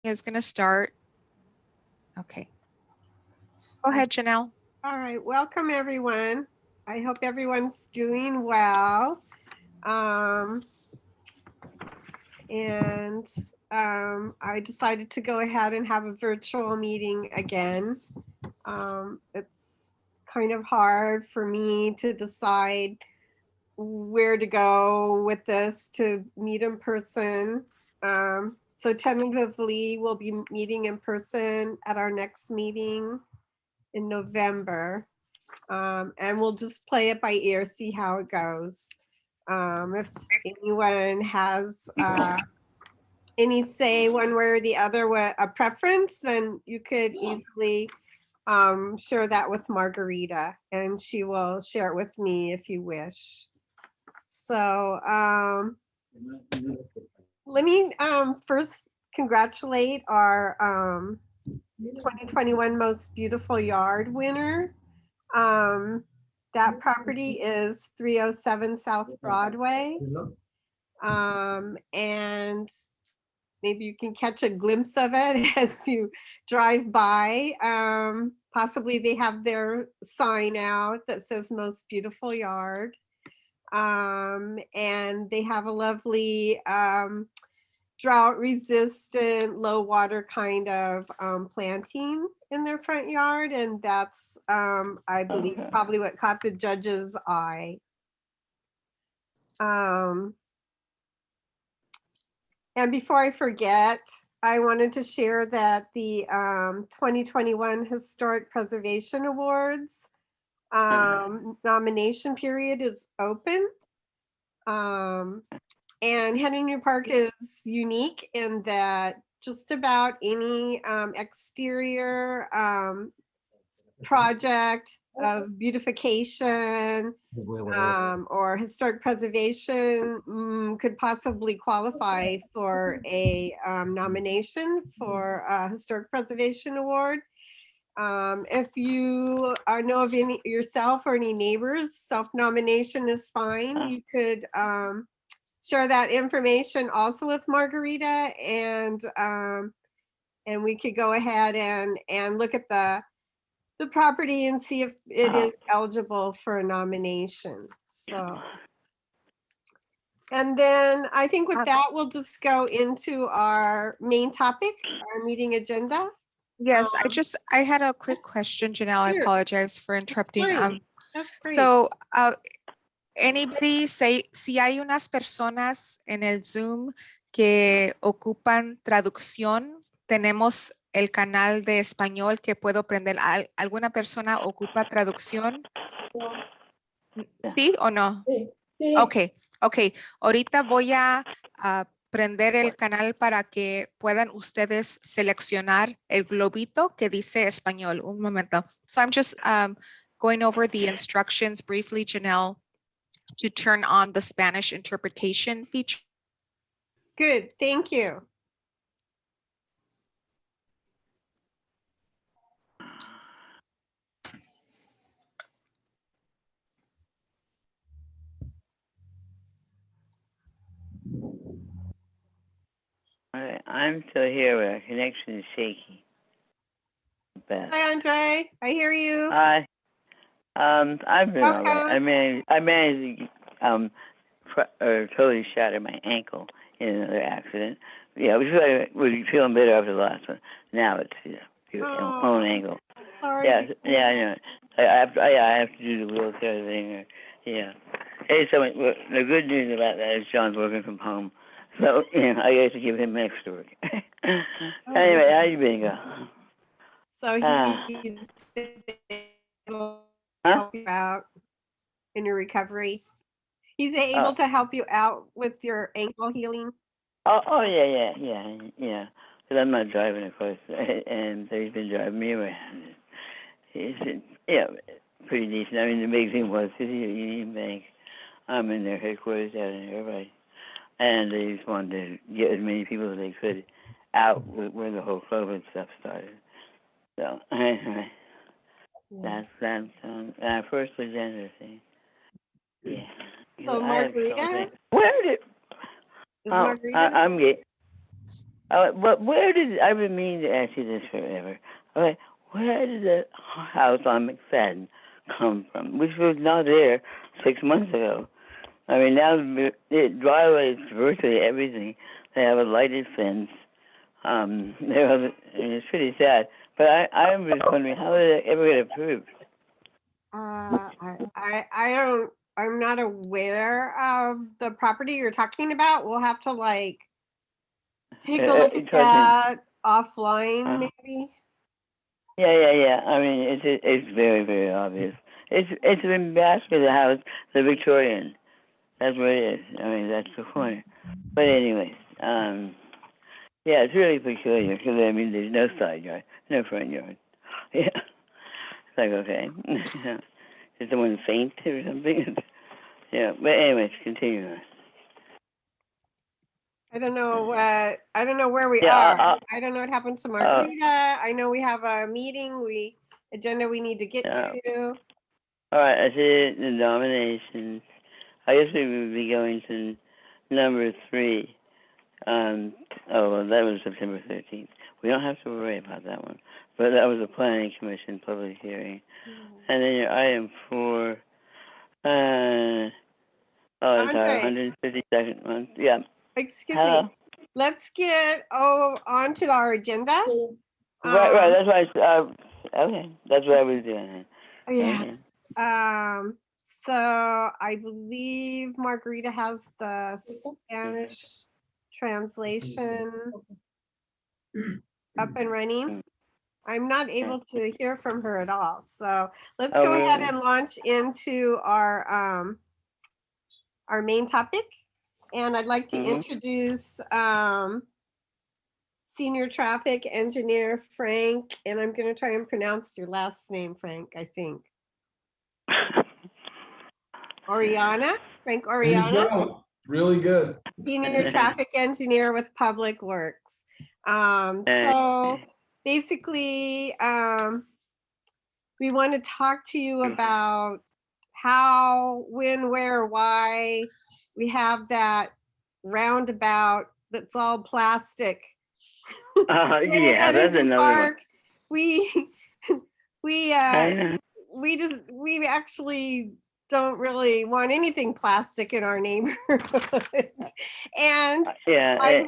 is going to start. Okay. Go ahead, Janelle. All right, welcome everyone. I hope everyone's doing well. I decided to go ahead and have a virtual meeting again. It's kind of hard for me to decide where to go with this to meet in person. So tentatively, we'll be meeting in person at our next meeting in November. And we'll just play it by ear, see how it goes. If anyone has any say one way or the other, what a preference, then you could easily share that with Margarita, and she will share it with me if you wish. So let me first congratulate our 2021 Most Beautiful Yard winner. That property is 307 South Broadway. And maybe you can catch a glimpse of it as you drive by. Possibly they have their sign out that says Most Beautiful Yard. And they have a lovely drought resistant, low water kind of planting in their front yard. And that's, I believe, probably what caught the judge's eye. And before I forget, I wanted to share that the 2021 Historic Preservation Awards nomination period is open. And Heninger Park is unique in that just about any exterior project of beautification or historic preservation could possibly qualify for a nomination for a Historic Preservation Award. If you know of any yourself or any neighbors, self-nomination is fine. You could share that information also with Margarita, and we could go ahead and look at the property and see if it is eligible for a nomination. So, and then I think with that, we'll just go into our main topic, our meeting agenda. Yes, I had a quick question, Janelle. I Sure. apologize for interrupting. That's great. So, anybody say si hay unas personas en el Zoom que ocupan traducción, tenemos el canal de español que puedo prender. ¿Alguna persona ocupa traducción? ¿Sí o no? Sí, sí. Ok. Ahorita voy a prender el canal para que puedan ustedes seleccionar el globito que dice español. Un momento. So I'm just going over the instructions briefly, Janelle, to turn on the Spanish interpretation feature. Good, thank you. All right, I'm still here, but our connection is shaky. Beth. Hi, Andre. I hear you. Hi. I've been all right. Welcome. I managed to totally shatter my ankle in another accident. Yeah, I was feeling better after the last one. Now it's your own ankle. Sorry. Yeah, I know. I have to do the wheelchair thing. Yeah. Hey, so the good news about that is John's working from home. So, I get to give him extra work. Anyway, how you been, girl? So he's able to help you out in your recovery. He's able to help you out with your ankle healing. Oh yeah. Because I'm not driving, of course, and so he's been driving me around. He's pretty decent. I mean, the big thing was the Union Bank. I'm in their headquarters down there, right? And they just wanted to get as many people as they could out where the whole COVID stuff started. So, that's our first agenda thing. Yeah. So, Margarita? Where did? Is Margarita? I'm good. But where did, I've been meaning to ask you this forever. Okay, where did the house on McFadden come from, which was not there 6 months ago? I mean, now the driveways, virtually everything, they have a lighted fence. And it's pretty sad. But I'm just wondering, how did it ever get approved? I'm not aware of the property you're talking about. We'll have to like take a look at that offline, maybe. Yeah. I mean, it's very, very obvious. It's in back of the house, the Victorian. That's what it is. I mean, that's the corner. But anyways, yeah, it's really peculiar because I mean, there's no side yard, no front yard. Yeah, it's like okay, did someone faint or something? Yeah, but anyways, continue on. I don't know where we Yeah, are. I don't know what happened to Margarita. I know we have a meeting, agenda we need to get to. All right, I see the nominations. I guess we would be going to number 3. Oh, well, that was September 13th. We don't have to worry about that one. But that was a planning commission public hearing. And then your item 4, sorry, 152nd month. Yeah. Excuse me. Let's get onto our agenda. Right. That's why. Okay, that's what I was doing. Yes. So I believe Margarita has the Spanish translation up and running. I'm not able to hear from her at all. So let's go ahead and launch into our main topic. And I'd like to introduce Senior Traffic Engineer Frank, and I'm going to try and pronounce your last name, Frank, I think. Oriana? Frank Oriana? Really good. Senior Traffic Engineer with Public Works. So basically, we want to talk to you about how, when, where, why we have that roundabout that's all plastic. Yeah, that's another one. We actually don't really want anything plastic in our neighborhood. And I've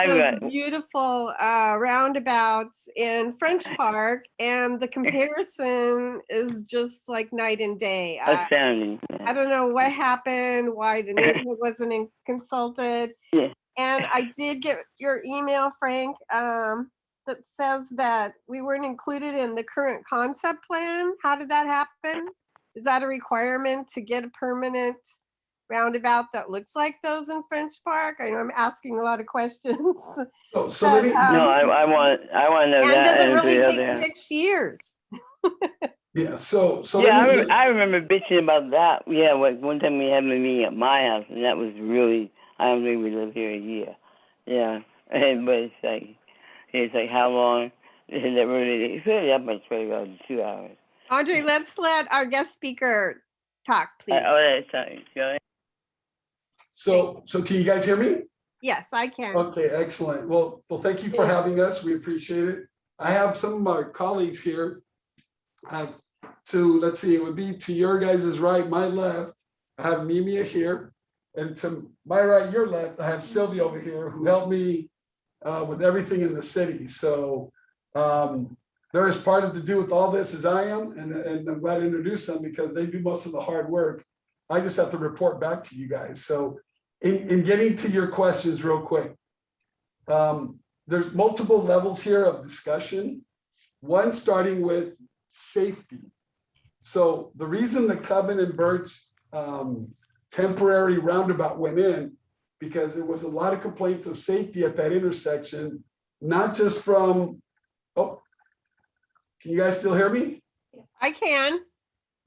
noticed those beautiful roundabouts in French Park, and the comparison is just like night and day. Astounding. I don't know what happened, why the neighborhood wasn't consulted. Yeah. And I did get your email, Frank, that says that we weren't included in the current concept plan. How did that happen? Is that a requirement to get a permanent roundabout that looks like those in French Park? I know I'm asking a lot of questions. So let me. No, I want to know and that. And does it really take 6 years? Yeah. So yeah, I remember bitching about that. Yeah, one time we had a meeting at my house, and that was really. I don't think we lived here a year. Yeah, but it's like how long is that really? It's really up my 2 hours. Andre, let's let our guest speaker talk, please. Sorry. Go ahead. So can you guys hear me? Yes, I can. Okay, excellent. Well, thank you for having us. We appreciate it. I have some of my colleagues here. Let's see, it would be to your guys' right, my left. I have Mimia here, and to my right, your left, I have Sylvia over here, who helped me with everything in the city. So. They're as part to do with all this as I am, and I'm glad to introduce them because they do most of the hard work. I just have to report back to you guys. So in getting to your questions real quick, there's multiple levels here of discussion. One starting with safety. So the reason the Cubbon and Birch temporary roundabout went in, because there was a lot of complaints of safety at that intersection, not just from, can you guys still hear me? I can.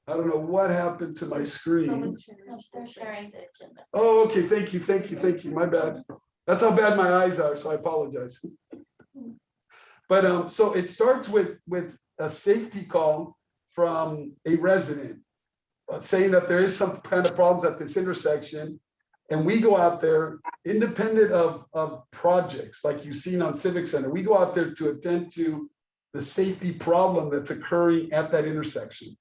I don't know what happened to my screen. Oh, okay. Thank you. My bad. That's how bad my eyes are, so I apologize. But so it starts with a safety call from a resident saying that there is some kind of problems at this intersection. And we go out there, independent of projects like you've seen on Civic Center, we go out there to attend to the safety problem that's occurring at that intersection.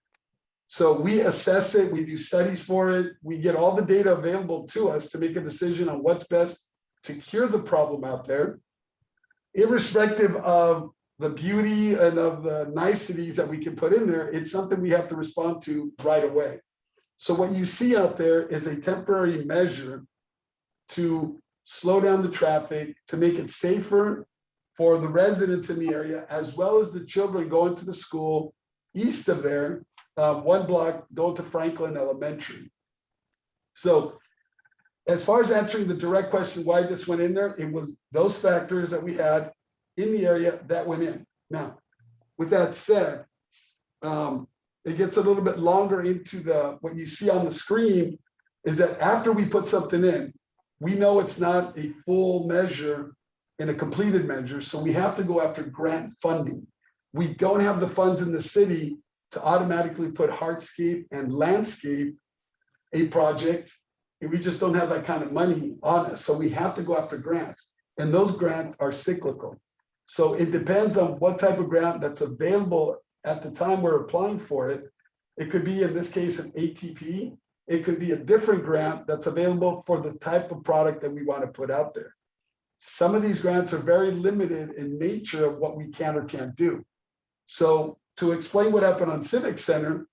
So we assess it, we do studies for it, we get all the data available to us to make a decision on what's best to cure the problem out there, irrespective of the beauty and of the niceties that we can put in there. It's something we have to respond to right away. So what you see out there is a temporary measure to slow down the traffic, to make it safer for the residents in the area, as well as the children going to the school east of there, 1 block going to Franklin Elementary. So as far as answering the direct question why this went in there, it was those factors that we had in the area that went in. Now, with that said, it gets a little bit longer into what you see on the screen is that after we put something in, we know it's not a full measure and a completed measure, so we have to go after grant funding. We don't have the funds in the city to automatically put hardscape and landscape a project, and we just don't have that kind of money on us. So we have to go after grants, and those grants are cyclical. So it depends on what type of grant that's available at the time we're applying for it. It could be, in this case, an ATP. It could be a different grant that's available for the type of product that we want to put out there. Some of these grants are very limited in nature of what we can or can't do. So to explain what happened on Civic Center,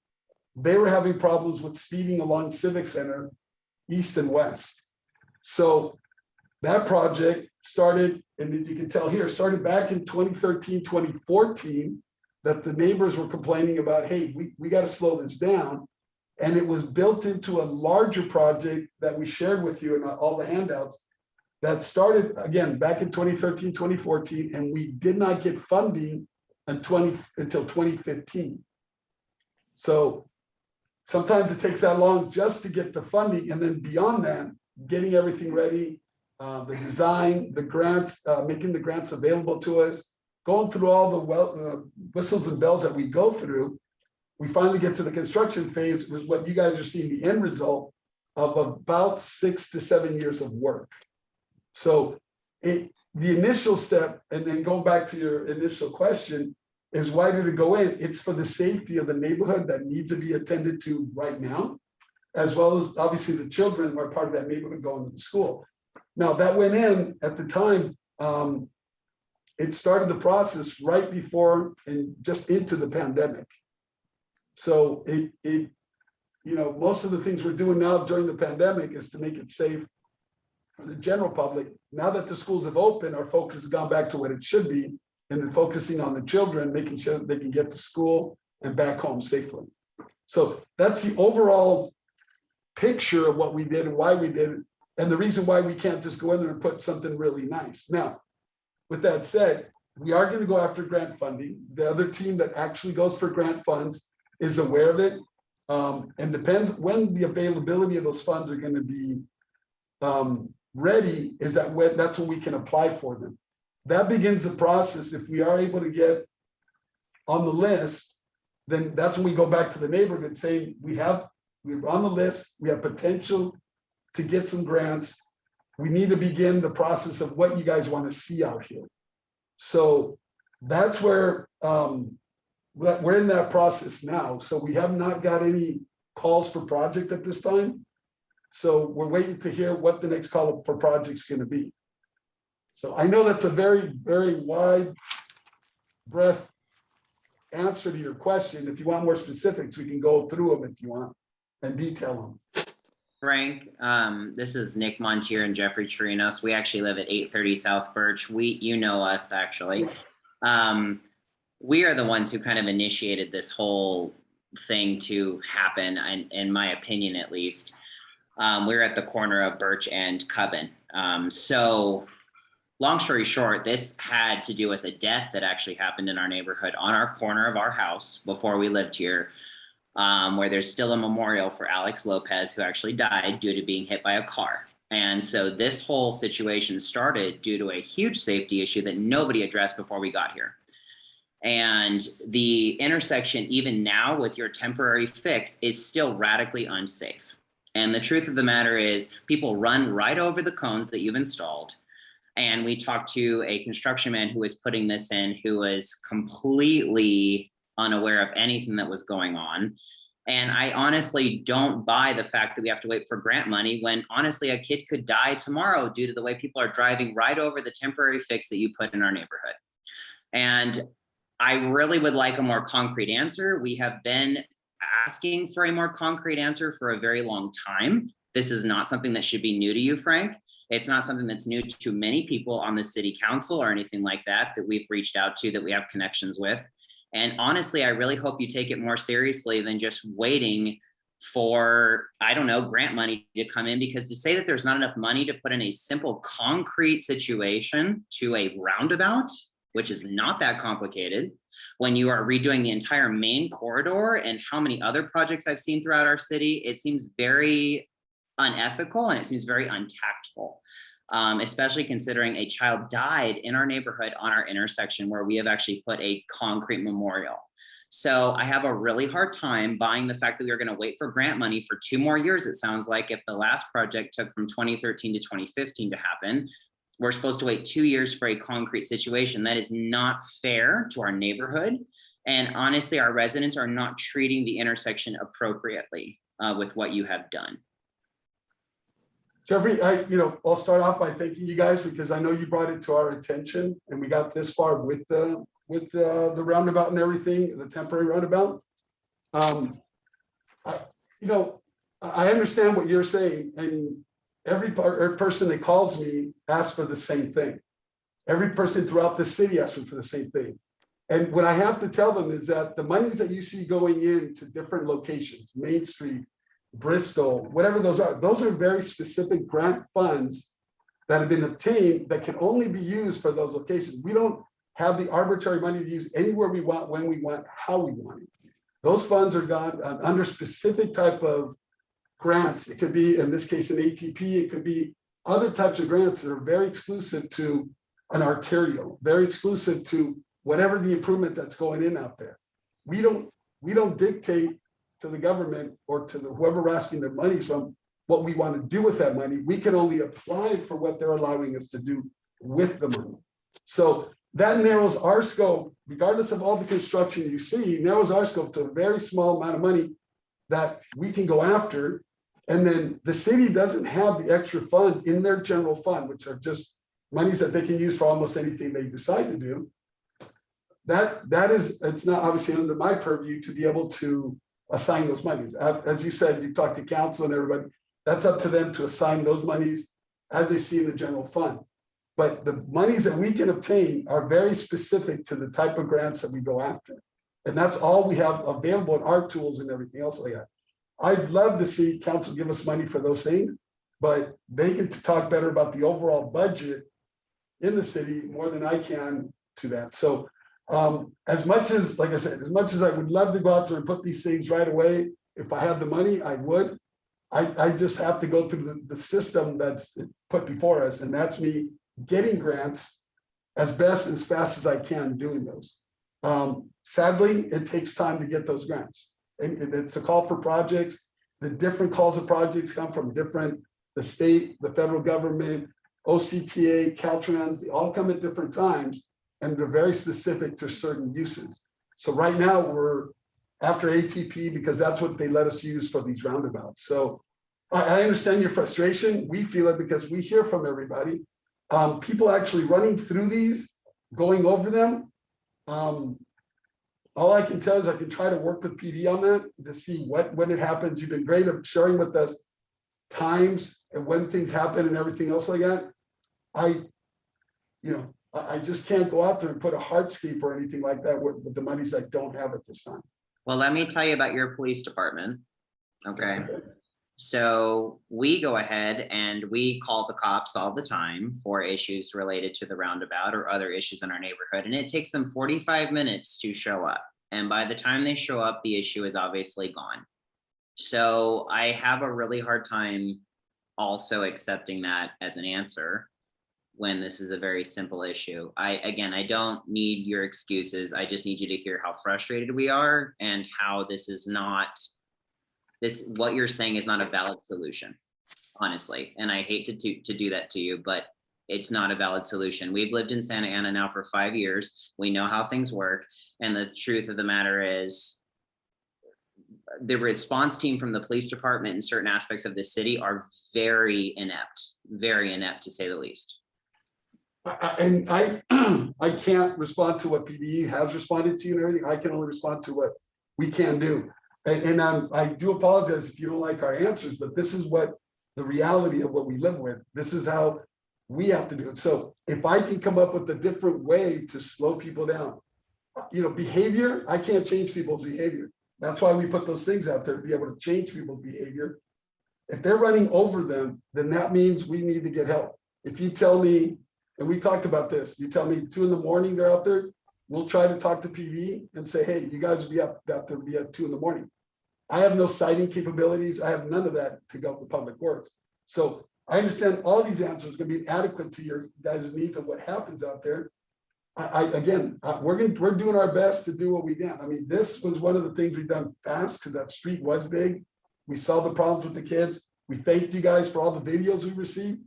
they were having problems with speeding along Civic Center, east and west. So that project started, and you can tell here, started back in 2013, 2014, that the neighbors were complaining about, hey, we got to slow this down. And it was built into a larger project that we shared with you in all the handouts that started, again, back in 2013, 2014, and we did not get funding until 2015. So sometimes it takes that long just to get the funding. And then beyond that, getting everything ready, the design, the grants, making the grants available to us, going through all the whistles and bells that we go through, we finally get to the construction phase, was what you guys are seeing, the end result of about 6 to 7 years of work. So the initial step, and then going back to your initial question, is why did it go in? It's for the safety of the neighborhood that needs to be attended to right now, as well as obviously the children who are part of that neighborhood going to the school. Now that went in at the time, it started the process right before and just into the pandemic. So most of the things we're doing now during the pandemic is to make it safe for the general public. Now that the schools have opened, our focus has gone back to what it should be, and then focusing on the children, making sure that they can get to school and back home safely. So that's the overall picture of what we did and why we did it, and the reason why we can't just go in there and put something really nice. Now, with that said, we are going to go after grant funding. The other team that actually goes for grant funds is aware of it, and depends when the availability of those funds are going to be ready, that's when we can apply for them. That begins the process. If we are able to get on the list, then that's when we go back to the neighborhood and say, we're on the list, we have potential to get some grants. We need to begin the process of what you guys want to see out here. So that's where we're in that process now. So we have not got any calls for project at this time. So we're waiting to hear what the next call for project is going to be. So I know that's a very, very wide breadth answer to your question. If you want more specifics, we can go through them if you want and detail them. Frank, this is Nick Montier and Jeffrey Chirinos. We actually live at 830 South Birch. You know us, actually. We are the ones who kind of initiated this whole thing to happen, in my opinion, at least. We're at the corner of Birch and Cubbon. So long story short, this had to do with a death that actually happened in our neighborhood on our corner of our house before we lived here, where there's still a memorial for Alex Lopez, who actually died due to being hit by a car. And so this whole situation started due to a huge safety issue that nobody addressed before we got here. And the intersection, even now with your temporary fix, is still radically unsafe. And the truth of the matter is people run right over the cones that you've installed. And we talked to a construction man who was putting this in, who was completely unaware of anything that was going on. And I honestly don't buy the fact that we have to wait for grant money when honestly a kid could die tomorrow due to the way people are driving right over the temporary fix that you put in our neighborhood. And I really would like a more concrete answer. We have been asking for a more concrete answer for a very long time. This is not something that should be new to you, Frank. It's not something that's new to many people on the city council or anything like that we've reached out to, that we have connections with. And honestly, I really hope you take it more seriously than just waiting for, I don't know, grant money to come in, because to say that there's not enough money to put in a simple concrete situation to a roundabout, which is not that complicated, when you are redoing the entire main corridor and how many other projects I've seen throughout our city, it seems very unethical and it seems very untactful. Especially considering a child died in our neighborhood on our intersection where we have actually put a concrete memorial. So I have a really hard time buying the fact that we are going to wait for grant money for 2 more years. It sounds like if the last project took from 2013 to 2015 to happen, we're supposed to wait 2 years for a concrete situation. That is not fair to our neighborhood. And honestly, our residents are not treating the intersection appropriately with what you have done. Jeffrey, I'll start off by thanking you guys because I know you brought it to our attention and we got this far with the roundabout and everything, the temporary roundabout. I understand what you're saying, and every person that calls me asks for the same thing. Every person throughout the city asks for the same thing. And what I have to tell them is that the monies that you see going into different locations, Main Street, Bristol, whatever those are very specific grant funds that have been obtained that can only be used for those locations. We don't have the arbitrary money to use anywhere we want, when we want, how we want it. Those funds are gone under specific type of grants. It could be, in this case, an ATP. It could be other types of grants that are very exclusive to an arterial, very exclusive to whatever the improvement that's going in out there. We don't dictate to the government or to whoever we're asking their money from what we want to do with that money. We can only apply for what they're allowing us to do with the money. So that narrows our scope, regardless of all the construction you see, narrows our scope to a very small amount of money that we can go after. And then the city doesn't have the extra fund in their general fund, which are just monies that they can use for almost anything they decide to do. It's not obviously under my purview to be able to assign those monies. As you said, you talked to council and everybody, that's up to them to assign those monies as they see in the general fund. But the monies that we can obtain are very specific to the type of grants that we go after. And that's all we have available in our tools and everything else like that. I'd love to see council give us money for those things, but they can talk better about the overall budget in the city more than I can to that. So as much as, like I said, as much as I would love to go out there and put these things right away, if I had the money, I would. I just have to go through the system that's put before us, and that's me getting grants as best and as fast as I can doing those. Sadly, it takes time to get those grants. And it's a call for projects. The different calls of projects come from the state, the federal government, OCTA, Caltrans, they all come at different times, and they're very specific to certain uses. So right now we're after ATP because that's what they let us use for these roundabouts. So I understand your frustration. We feel it because we hear from everybody. People actually running through these, going over them. All I can tell is I can try to work with PD on that to see when it happens. You've been great at sharing with us times and when things happen and everything else like that. I just can't go out there and put a hardscape or anything like that with the monies I don't have at this time. Well, let me tell you about your police department. Okay. So we go ahead and we call the cops all the time for issues related to the roundabout or other issues in our neighborhood. And it takes them 45 minutes to show up. And by the time they show up, the issue is obviously gone. So I have a really hard time also accepting that as an answer when this is a very simple issue. I don't need your excuses. I just need you to hear how frustrated we are and how this is not What you're saying is not a valid solution, honestly. And I hate to do that to you, but it's not a valid solution. We've lived in Santa Ana now for 5 years. We know how things work. And the truth of the matter is the response team from the police department in certain aspects of the city are very inept to say the least. I can't respond to what PD has responded to and everything. I can only respond to what we can do. And I do apologize if you don't like our answers, but this is what the reality of what we live with. This is how we have to do it. So if I can come up with a different way to slow people down, behavior, I can't change people's behavior. That's why we put those things out there to be able to change people's behavior. If they're running over them, then that means we need to get help. If you tell me, and we talked about this, you tell me 2 a.m. they're out there, we'll try to talk to PD and say, hey, you guys will be out there to be at 2 a.m. I have no sighting capabilities. I have none of that to go to public works. So I understand all these answers are going to be adequate to your guys' needs of what happens out there. We're doing our best to do what we can. I mean, this was one of the things we've done fast because that street was big. We saw the problems with the kids. We thanked you guys for all the videos we received.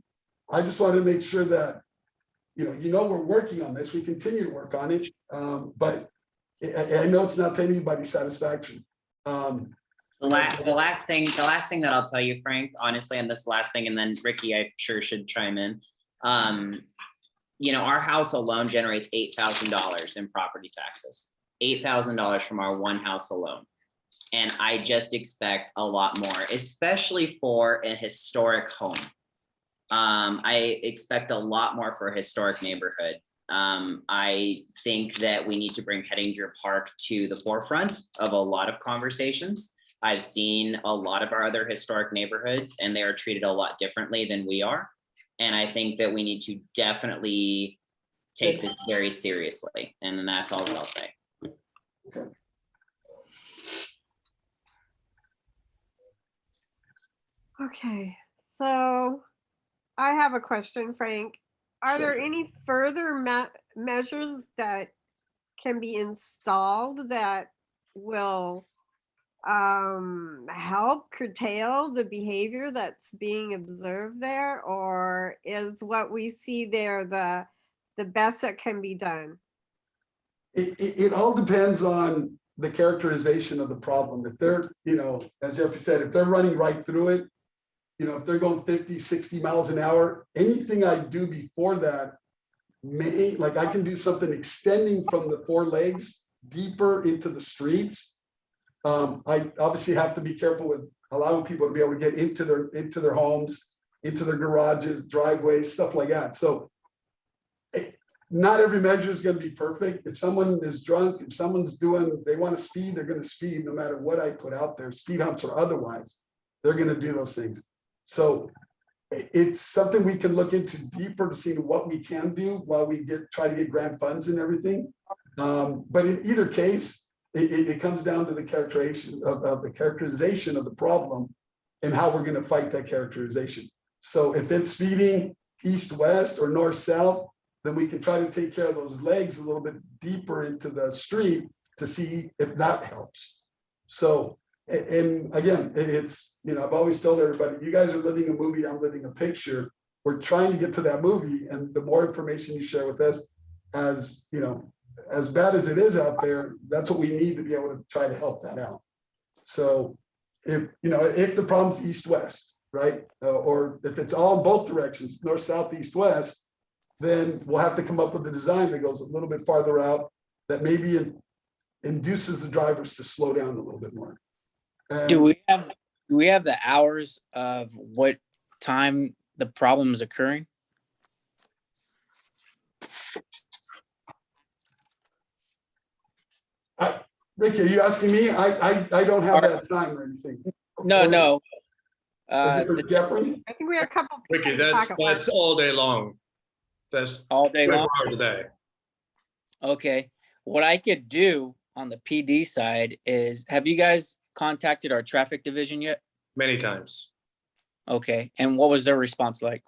I just wanted to make sure that, we're working on this. We continue to work on it. But I know it's not to anybody's satisfaction. The last thing that I'll tell you, Frank, honestly, and this last thing, and then Ricky, I sure should chime in. Our house alone generates $8,000 in property taxes, $8,000 from our one house alone. And I just expect a lot more, especially for a historic home. I expect a lot more for a historic neighborhood. I think that we need to bring Heninger Park to the forefront of a lot of conversations. I've seen a lot of our other historic neighborhoods, and they are treated a lot differently than we are. And I think that we need to definitely take this very seriously. And that's all that I'll say. Okay. Okay, so I have a question, Frank. Are there any further measures that can be installed that will help curtail the behavior that's being observed there, or is what we see there the best that can be done? It all depends on the characterization of the problem. If they're, as Jeffrey said, if they're running right through it, if they're going 50, 60 miles an hour, anything I do before that I can do something extending from the 4 legs deeper into the streets. I obviously have to be careful with allowing people to be able to get into their homes, into their garages, driveways, stuff like that. So not every measure is going to be perfect. If someone is drunk, if someone's they want to speed, they're going to speed no matter what I put out there, speed humps or otherwise, they're going to do those things. So it's something we can look into deeper to see what we can do while we try to get grant funds and everything. But in either case, it comes down to the characterization of the problem and how we're going to fight that characterization. So if it's speeding east-west or north-south, then we can try to take care of those legs a little bit deeper into the street to see if that helps. So, and again, it's, I've always told everybody, you guys are living a movie, I'm living a picture. We're trying to get to that movie, and the more information you share with us, as bad as it is out there, that's what we need to be able to try to help that out. So if the problem's east-west, right? Or if it's all in both directions, north, south, east, west, then we'll have to come up with a design that goes a little bit farther out that maybe induces the drivers to slow down a little bit more. Do we have the hours of what time the problem is occurring? Ricky, are you asking me? I don't have that time or anything. No. Is it for Jeffrey? I think we have a couple. Ricky, that's all day long. That's all day 24 long. hours a day. Okay. What I could do on the PD side is, have you guys contacted our traffic division yet? Many times. Okay. And what was their response like?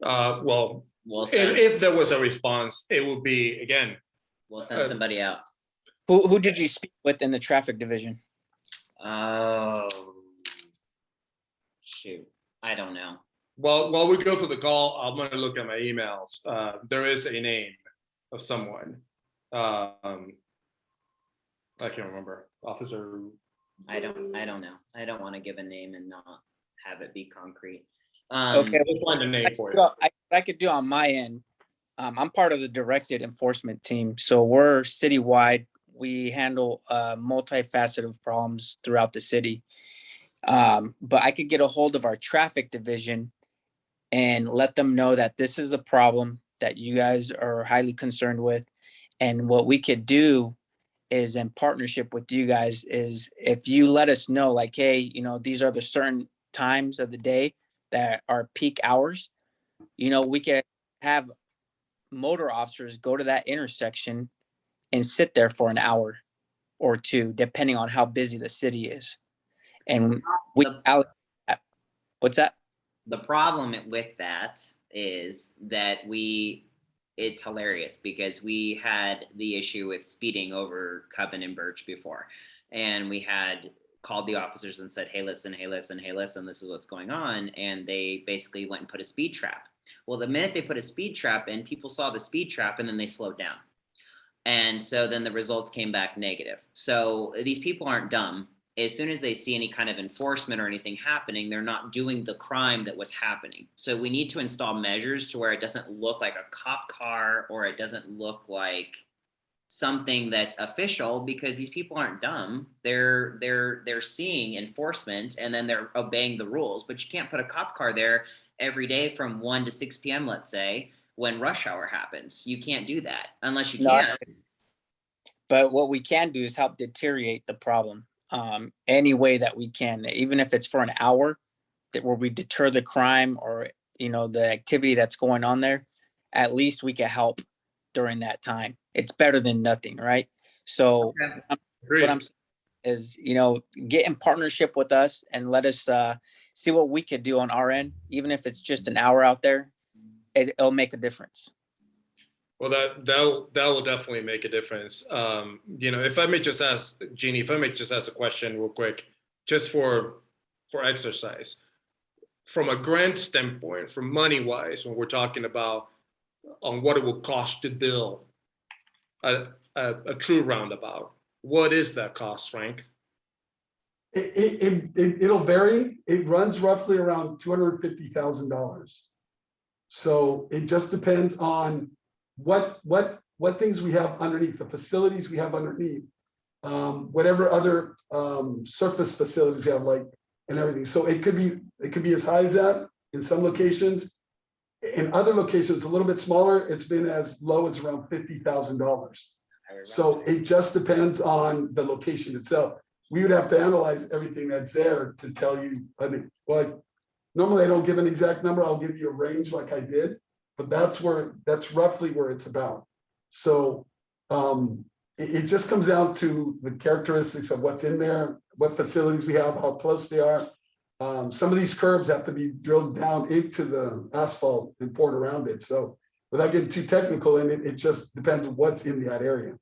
Well, We'll send, if there was a response, it would be, again, we'll send somebody out. Who did you speak with in the traffic division? Shoot, I don't know. Well, while we go through the call, I'm gonna look at my emails. There is a name of someone. I can't remember. Officer. I don't know. I don't want to give a name and not have it be concrete. Okay. We'll find a name for you. Well, I could do on my end. I'm part of the directed enforcement team, so we're citywide. We handle multifaceted problems throughout the city. But I could get a hold of our traffic division and let them know that this is a problem that you guys are highly concerned with. And what we could do is, in partnership with you guys, is if you let us know, like, hey, you know, these are the certain times of the day that are peak hours, you know, we could have motor officers go to that intersection and sit there for an hour or two, depending on how busy the city is. And we, what's that? The problem with that is that it's hilarious because we had the issue with speeding over Cubbon and Birch before. And we had called the officers and said, hey, listen, this is what's going on. And they basically went and put a speed trap. Well, the minute they put a speed trap in, people saw the speed trap and then they slowed down. And so then the results came back negative. So these people aren't dumb. As soon as they see any kind of enforcement or anything happening, they're not doing the crime that was happening. So we need to install measures to where it doesn't look like a cop car or it doesn't look like something that's official, because these people aren't dumb. They're seeing enforcement and then they're obeying the rules. But you can't put a cop car there every day from 1 to 6 p.m., let's say, when rush hour happens. You can't do that unless you can. But what we can do is help deteriorate the problem any way that we can, even if it's for an hour, that where we deter the crime or, you know, the activity that's going on there. At least we can help during that time. It's better than nothing, right? So what I'm saying is, you know, get in partnership with us and let us see what we could do on our end. Even if it's just an hour out there, it'll make a difference. Well, that will definitely make a difference. You know, if I may just ask, Jeannie, if I may just ask a question real quick, just for exercise, from a grant standpoint, from money wise, when we're talking about on what it will cost to build a true roundabout, what is that cost, Frank? It'll vary. It runs roughly around $250,000. So it just depends on what things we have underneath, the facilities we have underneath, whatever other surface facilities we have, like, and everything. So it could be as high as that in some locations. In other locations, a little bit smaller, it's been as low as around $50,000. So it just depends on the location itself. We would have to analyze everything that's there to tell you. I mean, well, normally I don't give an exact number. I'll give you a range like I did, but that's roughly where it's about. So it just comes down to the characteristics of what's in there, what facilities we have, how close they are. Some of these curbs have to be drilled down into the asphalt and poured around it. So without getting too technical in it, it just depends on what's in that area.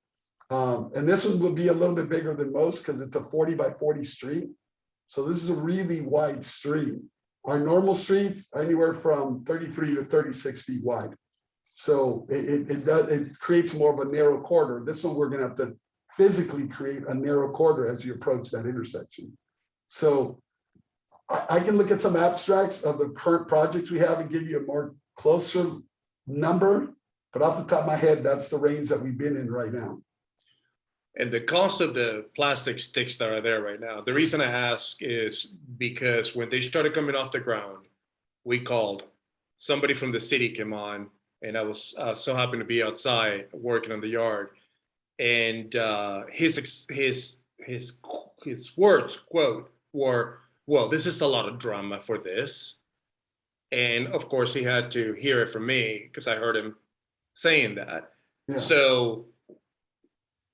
And this one will be a little bit bigger than most because it's a 40 by 40 street. So this is a really wide street. Our normal streets are anywhere from 33 to 36 feet wide. So it creates more of a narrow corridor. This one, we're going to have to physically create a narrow corridor as you approach that intersection. So I can look at some abstracts of the current projects we have and give you a more closer number, but off the top of my head, that's the range that we've been in right now. And the cost of the plastic sticks that are there right now, the reason I ask is because when they started coming off the ground, we called, somebody from the city came on, and I was so happened to be outside working on the yard, and his words, quote, were, well, this is a lot of drama for this. And of course he had to hear it from me because I heard him saying that. Yeah. So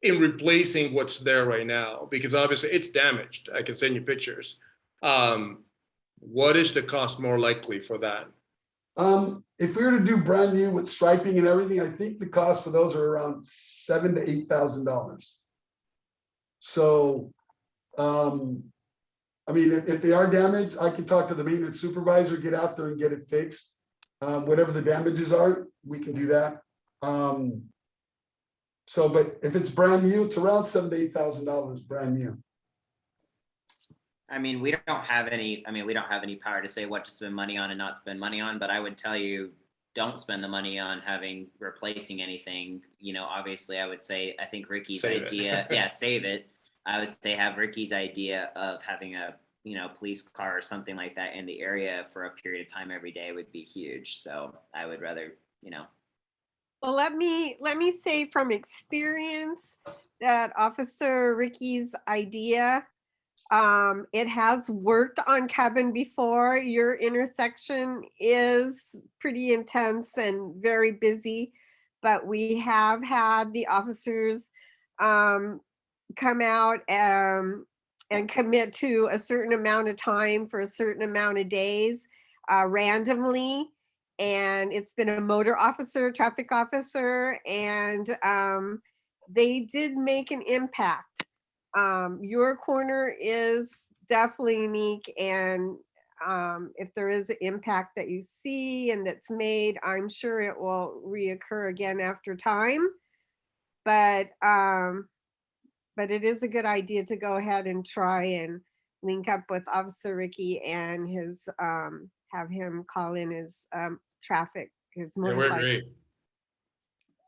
in replacing what's there right now, because obviously it's damaged, I can send you pictures. What is the cost more likely for that? If we were to do brand new with striping and everything, I think the cost for those are around $7,000 to $8,000. So I mean, if they are damaged, I can talk to the maintenance supervisor, get out there and get it fixed. Whatever the damages are, we can do that. So, but if it's brand new, it's around $7,000 to $8,000 brand new. I mean, we don't have any power to say what to spend money on and not spend money on, but I would tell you, don't spend the money on replacing anything. You know, obviously I would say, I think Ricky's Save idea, it. yeah, save it. I would say have Ricky's idea of having a, police car or something like that in the area for a period of time every day would be huge. So I would rather, Well, let me say from experience that Officer Ricky's idea, it has worked on Cubbon before. Your intersection is pretty intense and very busy, but we have had the officers come out and commit to a certain amount of time for a certain amount of days randomly. And it's been a motor officer, traffic officer, and they did make an impact. Your corner is definitely unique, and if there is an impact that you see and that's made, I'm sure it will reoccur again after time. But it is a good idea to go ahead and try and link up with Officer Ricky and his have him call in his traffic, his Yeah, we're motorcycle. great.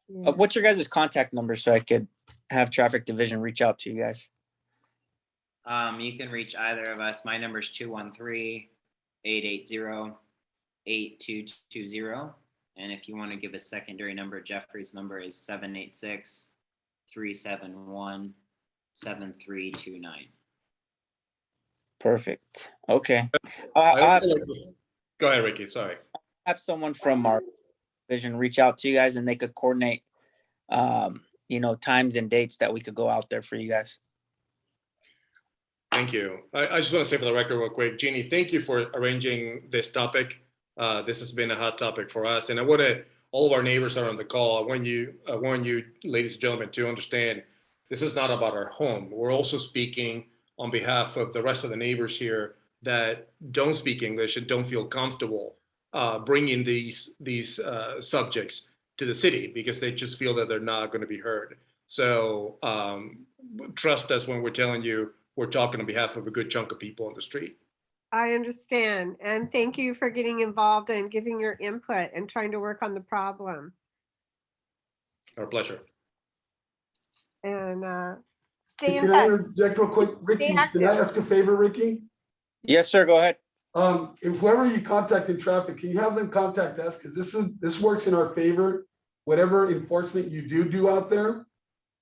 Yeah. What's your guys' contact number so I could have traffic division reach out to you guys? you can reach either of us. My number is 213-880-8220. And if you want to give a secondary number, Jeffrey's number is 786-371-7329. Perfect. Okay. I I'll Go ahead, Ricky. Sorry. have someone from our division reach out to you guys and they could coordinate, times and dates that we could go out there for you guys. Thank you. I just want to say for the record real quick, Jeannie, thank you for arranging this topic. This has been a hot topic for us. And I want to, all of our neighbors are on the call. I want you, ladies and gentlemen, to understand this is not about our home. We're also speaking on behalf of the rest of the neighbors here that don't speak English and don't feel comfortable bringing these subjects to the city because they just feel that they're not going to be heard. So trust us when we're telling you we're talking on behalf of a good chunk of people on the street. I understand. And thank you for getting involved and giving your input and trying to work on the problem. Our pleasure. And stay in Can I touch. interject real quick? Ricky, can active. I ask a favor, Ricky? Yes, sir. Go ahead. If whoever you contact in traffic, can you have them contact us? Because this works in our favor. Whatever enforcement you do out there,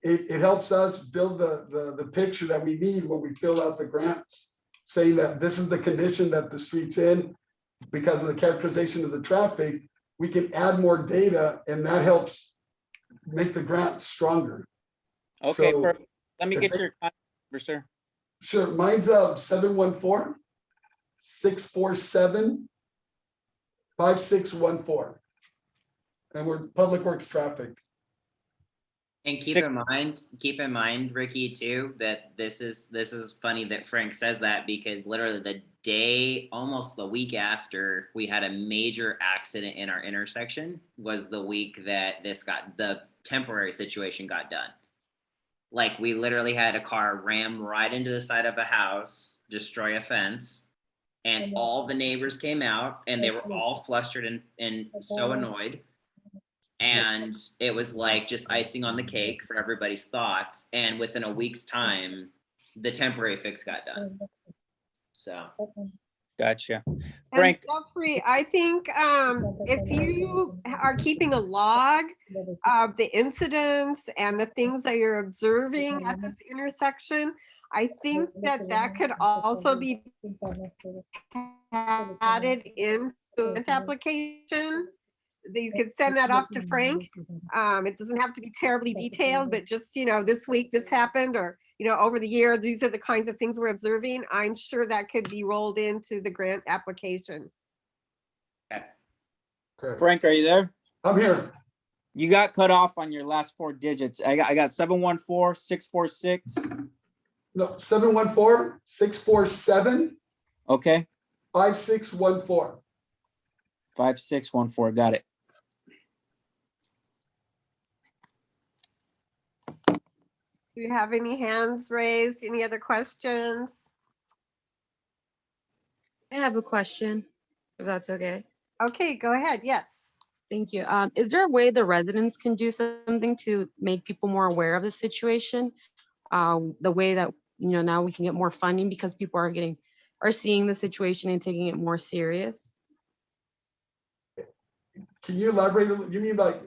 it helps us build the picture that we need when we fill out the grants, saying that this is the condition that the street's in because of the characterization of the traffic. We can add more data and that helps make the grant stronger. Okay, So, perfect. Let me if get they- your contact number, sir. Sure, mine's 714-647-5614. And we're Public Works Traffic. And keep in mind, Ricky, too, that this is funny that Frank says that because literally the day, almost the week after we had a major accident in our intersection was the week that the temporary situation got done. Like we literally had a car ram right into the side of a house, destroy a fence, and all the neighbors came out and they were all flustered and so annoyed. And it was like just icing on the cake for everybody's thoughts. And within a week's time, the temporary fix got done. So. Gotcha. And Frank, Jeffrey, I think if you are keeping a log of the incidents and the things that you're observing at this intersection, I think that could also be added into this application. That you could send that off to Frank. It doesn't have to be terribly detailed, but just, this week this happened, or, over the year, these are the kinds of things we're observing. I'm sure that could be rolled into the grant application. Correct. Frank, are you there? I'm here. You got cut off on your last four digits. I got 714-646. No, 714-647-5614. Okay, 5614. Got it. Do you have any hands raised? Any other questions? I have a question, if that's okay. Okay, go ahead. Yes. Thank you. Is there a way the residents can do something to make people more aware of the situation? The way that, now we can get more funding because people are seeing the situation and taking it more serious? Can you elaborate? You mean like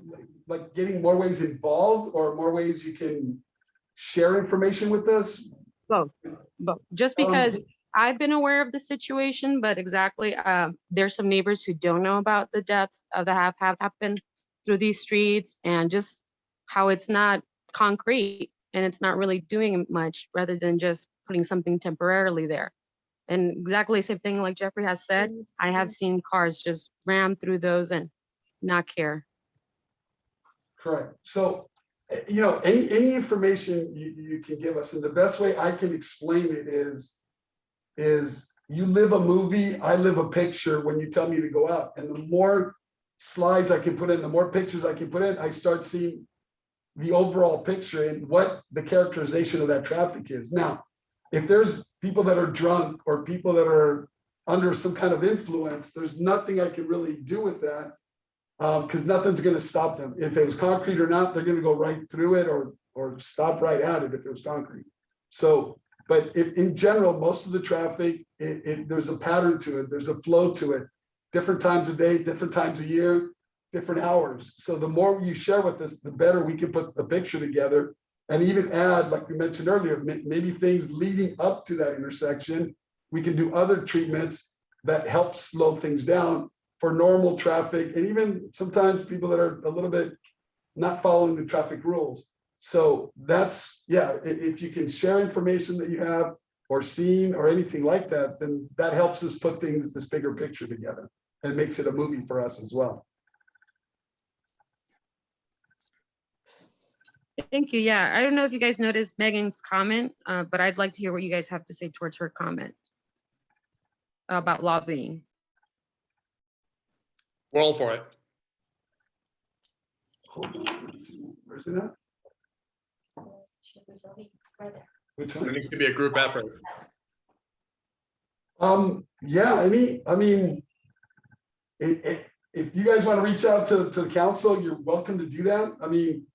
getting more ways involved or more ways you can share information with us? Both. Just because I've been aware of the situation, but exactly, there's some neighbors who don't know about the deaths that have happened through these streets, and just how it's not concrete and it's not really doing much, rather than just putting something temporarily there. And exactly the same thing like Jeffrey has said, I have seen cars just ram through those and not care. Correct. So, any information you can give us, and the best way I can explain it is you live a movie, I live a picture when you tell me to go out. And the more slides I can put in, the more pictures I can put in, I start seeing the overall picture and what the characterization of that traffic is. Now, if there's people that are drunk or people that are under some kind of influence, there's nothing I can really do with that, because nothing's going to stop them. If it was concrete or not, they're going to go right through it or stop right at it if it was concrete. So, but in general, most of the traffic, there's a pattern to it. There's a flow to it. Different times of day, different times of year, different hours. So the more you share with us, the better we can put the picture together and even add, like we mentioned earlier, maybe things leading up to that intersection. We can do other treatments that help slow things down for normal traffic, and even sometimes people that are a little bit not following the traffic rules. So that's, if you can share information that you have or seen or anything like that, then that helps us put this bigger picture together and makes it a movie for us as well. Thank you. Yeah, I don't know if you guys noticed Megan's comment, but I'd like to hear what you guys have to say towards her comment about lobbying. We're all for it. Hold on, let's see. Where's it at? Which There one? needs to be a group effort. Yeah, I mean, if you guys want to reach out to the council, you're welcome to do that. I mean,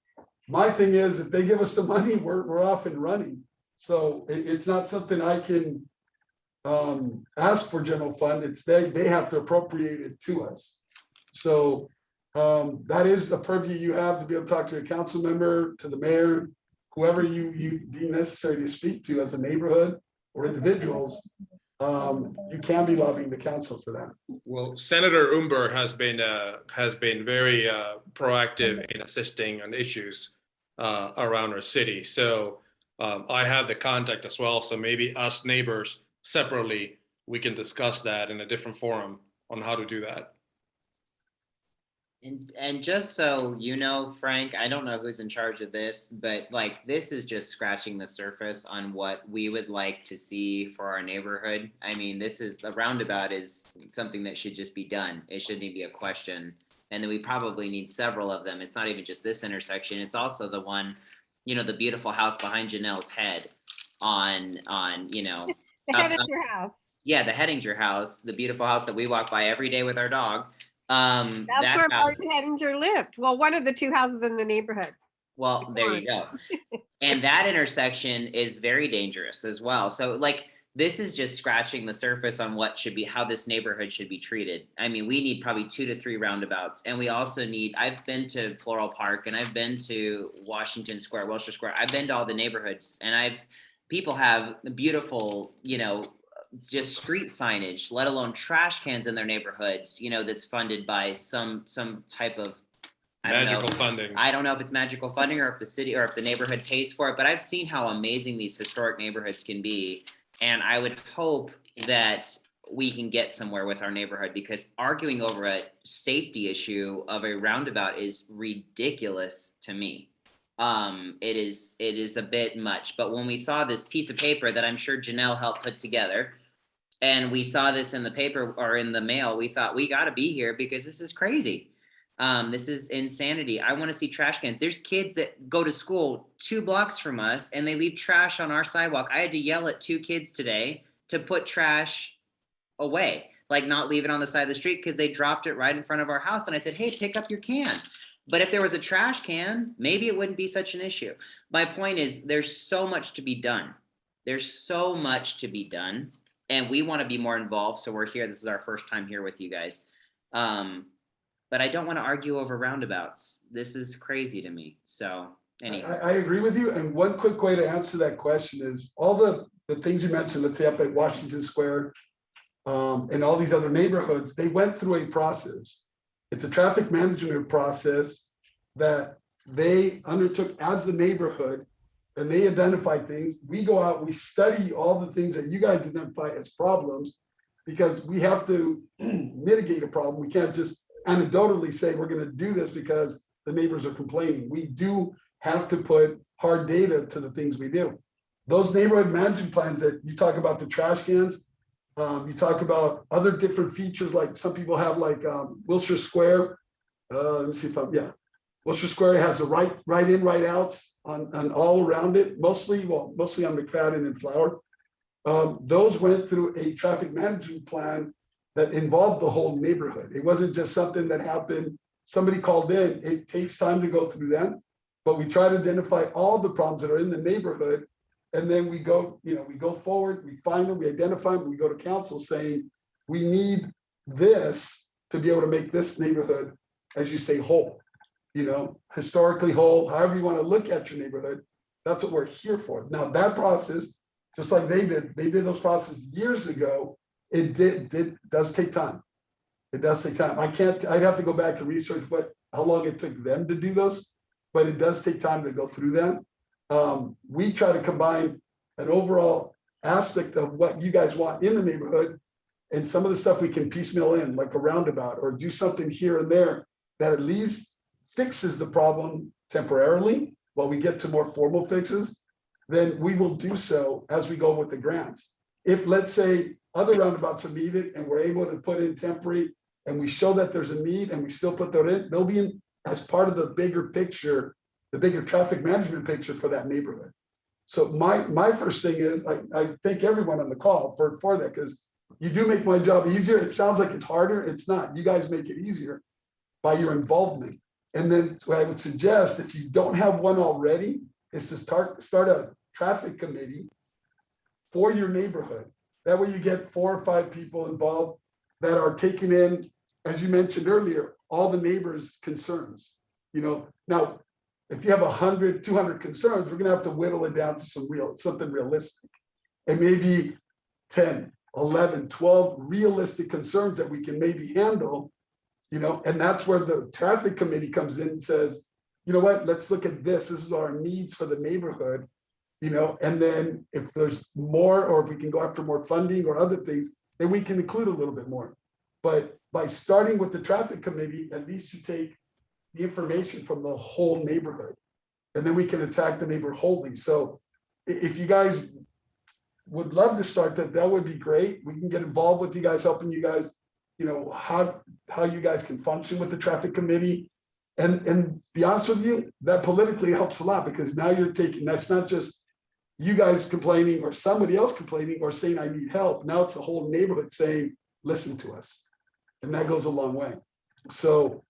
my thing is, if they give us the money, we're off and running. So it's not something I can ask for general fund. It's they have to appropriate it to us. So that is the purview you have to be able to talk to a council member, to the mayor, whoever you deem necessary to speak to as a neighborhood or individuals. You can be lobbying the council for that. Well, Senator Umber has been very proactive in assisting on issues around our city. So I have the contact as well. So maybe us neighbors separately, we can discuss that in a different forum on how to do that. And just so you know, Frank, I don't know who's in charge of this, but like this is just scratching the surface on what we would like to see for our neighborhood. I mean, the roundabout is something that should just be done. It shouldn't even be a question. And then we probably need several of them. It's not even just this intersection. It's also the one, the beautiful house behind Janelle's head on The Heninger house. Yeah, the Heninger house, the beautiful house that we walk by every day with our dog. That's where Martin Heninger lived. Well, one of the two houses in the neighborhood. Well, there you go. And that intersection is very dangerous as well. So like, this is just scratching the surface on how this neighborhood should be treated. I mean, we need probably 2 to 3 roundabouts. And we also I've been to Floral Park and I've been to Washington Square, Wilshire Square. I've been to all the neighborhoods and people have beautiful, just street signage, let alone trash cans in their neighborhoods, that's funded by some type of Magical funding. I don't know if it's magical funding or if the city or if the neighborhood pays for it, but I've seen how amazing these historic neighborhoods can be. And I would hope that we can get somewhere with our neighborhood, because arguing over a safety issue of a roundabout is ridiculous to me. it is a bit much. But when we saw this piece of paper that I'm sure Janelle helped put together, and we saw this in the paper or in the mail, we thought we got to be here because this is crazy. This is insanity. I want to see trash cans. There's kids that go to school 2 blocks from us and they leave trash on our sidewalk. I had to yell at 2 kids today to put trash away, like not leave it on the side of the street because they dropped it right in front of our house. And I said, hey, pick up your can. But if there was a trash can, maybe it wouldn't be such an issue. My point is there's so much to be done. There's so much to be done. And we want to be more involved. So we're here. This is our first time here with you guys. But I don't want to argue over roundabouts. This is crazy to me. So anyway. I agree with you. And one quick way to answer that question is all the things you mentioned, let's say up at Washington Square and all these other neighborhoods, they went through a process. It's a traffic management process that they undertook as the neighborhood, and they identify things. We go out, we study all the things that you guys identify as problems, because we have to mitigate a problem. We can't just anecdotally say we're going to do this because the neighbors are complaining. We do have to put hard data to the things we do. Those neighborhood management plans that you talk about, the trash cans, you talk about other different features, like some people have like Wilshire Square. Let me see if Wilshire Square has the right in, right outs on all around it, mostly on McFadden and Flower. Those went through a traffic management plan that involved the whole neighborhood. It wasn't just something that happened, somebody called in. It takes time to go through them, but we try to identify all the problems that are in the neighborhood. And then we go forward, we find them, we identify them, we go to council saying, we need this to be able to make this neighborhood, as you say, whole, historically whole, however you want to look at your neighborhood. That's what we're here for. Now that process, just like they did those processes years ago, it does take time. It does take time. I'd have to go back and research how long it took them to do those, but it does take time to go through them. We try to combine an overall aspect of what you guys want in the neighborhood, and some of the stuff we can piecemeal in, like a roundabout, or do something here and there that at least fixes the problem temporarily while we get to more formal fixes. Then we will do so as we go with the grants. If, let's say, other roundabouts are needed and we're able to put in temporary and we show that there's a need and we still put that in, they'll be in as part of the bigger picture, the bigger traffic management picture for that neighborhood. So my first thing is I thank everyone on the call for that, because you do make my job easier. It sounds like it's harder. It's not. You guys make it easier by your involvement. And then what I would suggest, if you don't have one already, is to start a traffic committee for your neighborhood. That way you get 4 or 5 people involved that are taking in, as you mentioned earlier, all the neighbors' concerns. Now, if you have 100, 200 concerns, we're going to have to whittle it down to something realistic. And maybe 10, 11, 12 realistic concerns that we can maybe handle, and that's where the traffic committee comes in and says, you know what, let's look at this. This is our needs for the neighborhood, and then if there's more, or if we can go after more funding or other things, then we can include a little bit more. But by starting with the traffic committee, at least you take the information from the whole neighborhood, and then we can attack the neighborhood wholly. So if you guys would love to start that would be great. We can get involved with you guys, helping you guys, how you guys can function with the traffic committee. And be honest with you, that politically helps a lot, because now that's not just you guys complaining or somebody else complaining or saying I need help. Now it's the whole neighborhood saying, listen to us. And that goes a long way. So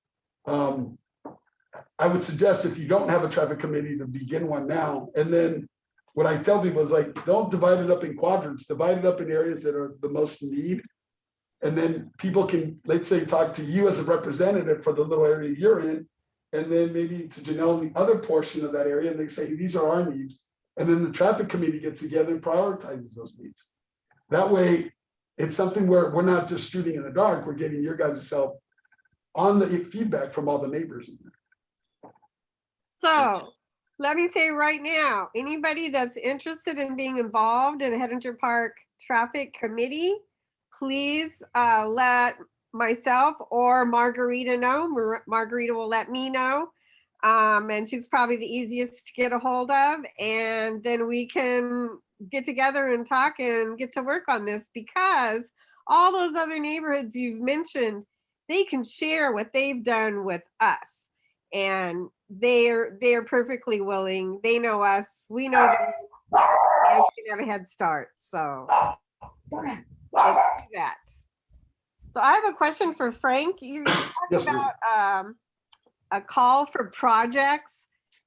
I would suggest, if you don't have a traffic committee, to begin one now. And then what I tell people is, like, don't divide it up in quadrants, divide it up in areas that are the most need. And then people can, let's say, talk to you as a representative for the little area you're in, and then maybe to Janelle the other portion of that area, and they say, these are our needs. And then the traffic committee gets together and prioritizes those needs. That way, it's something where we're not just shooting in the dark, we're getting your guys' help on the feedback from all the neighbors. So let me say right now, anybody that's interested in being involved in a Heninger Park Traffic Committee, please let myself or Margarita know. Margarita will let me know. And she's probably the easiest to get a hold of. And then we can get together and talk and get to work on this, because all those other neighborhoods you've mentioned, they can share what they've done with us. And they're perfectly willing. They know us, we know them, and we can have a head start. So let's do that. So I have a question for Frank. You talked Yes, ma'am. about a call for projects.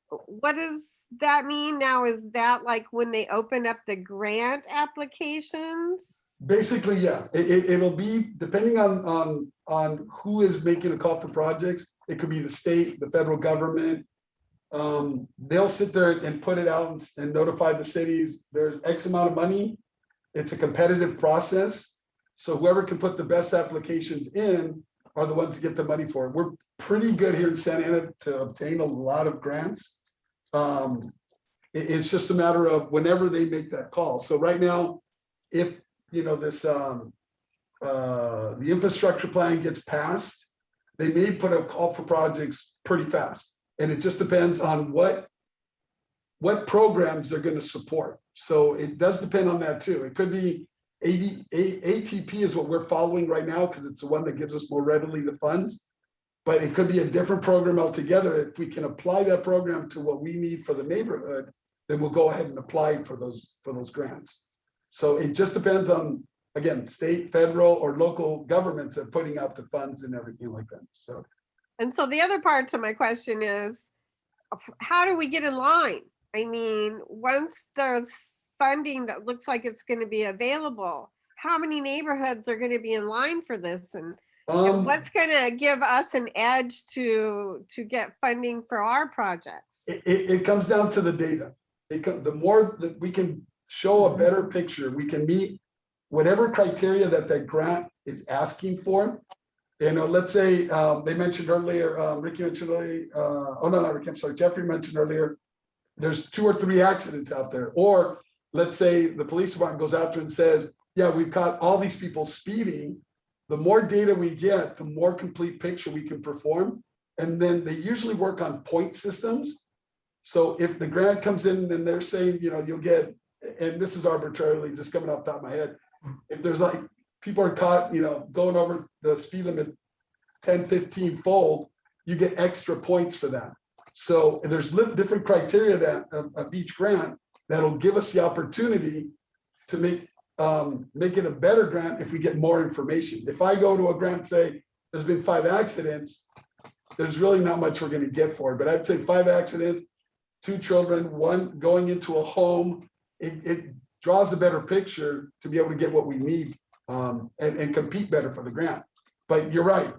What does that mean now? Is that like when they open up the grant applications? Basically, yeah, it'll be depending on who is making a call for projects. It could be the state, the federal government. They'll sit there and put it out and notify the cities, there's X amount of money. It's a competitive process. So whoever can put the best applications in are the ones that get the money for it. We're pretty good here in Santa Ana to obtain a lot of grants. It's just a matter of whenever they make that call. So right now, if this the infrastructure plan gets passed, they may put a call for projects pretty fast. And it just depends on what programs they're going to support. So it does depend on that too. It could be ATP is what we're following right now because it's the one that gives us more readily the funds. But it could be a different program altogether. If we can apply that program to what we need for the neighborhood, then we'll go ahead and apply for those grants. So it just depends on, again, state, federal, or local governments that are putting out the funds and everything like that. So. And so the other part to my question is, how do we get in line? I mean, once there's funding that looks like it's going to be available, how many neighborhoods are going to be in line for this? And what's going to give us an edge to get funding for our projects? It comes down to the data. The more that we can show a better picture, we can meet whatever criteria that grant is asking for. Let's say they mentioned earlier, Ricky mentioned earlier, not Ricky, I'm sorry, Jeffrey mentioned earlier, there's 2 or 3 accidents out there. Or let's say the police department goes out there and says, yeah, we've got all these people speeding. The more data we get, the more complete picture we can perform. And then they usually work on point systems. So if the grant comes in and they're saying, you'll get, and this is arbitrarily just coming off the top of my head, if there's like people are caught, going over the speed limit 10, 15 fold, you get extra points for that. So there's different criteria that of each grant that'll give us the opportunity to make it a better grant if we get more information. If I go to a grant and say there's been 5 accidents, there's really not much we're going to get for it. But I'd say 5 accidents, 2 children, 1 going into a home, it draws a better picture to be able to get what we need and compete better for the grant. But you're right,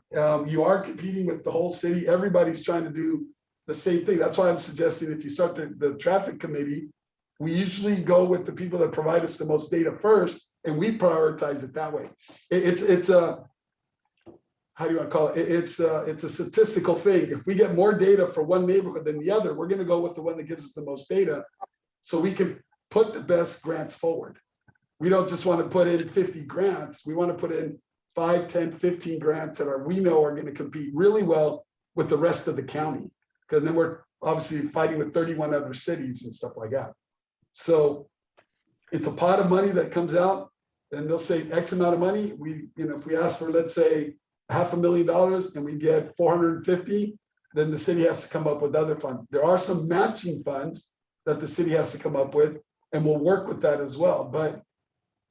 you are competing with the whole city. Everybody's trying to do the same thing. That's why I'm suggesting if you start the traffic committee, we usually go with the people that provide us the most data first, and we prioritize it that way. It's a, how do you want to call it? It's a statistical thing. If we get more data for one neighborhood than the other, we're going to go with the one that gives us the most data so we can put the best grants forward. We don't just want to put in 50 grants. We want to put in 5, 10, 15 grants that we know are going to compete really well with the rest of the county. Because then we're obviously fighting with 31 other cities and stuff like that. So it's a pot of money that comes out, and they'll say X amount of money. If we ask for, let's say, $500,000 and we get 450, then the city has to come up with other funds. There are some matching funds that the city has to come up with, and we'll work with that as well. But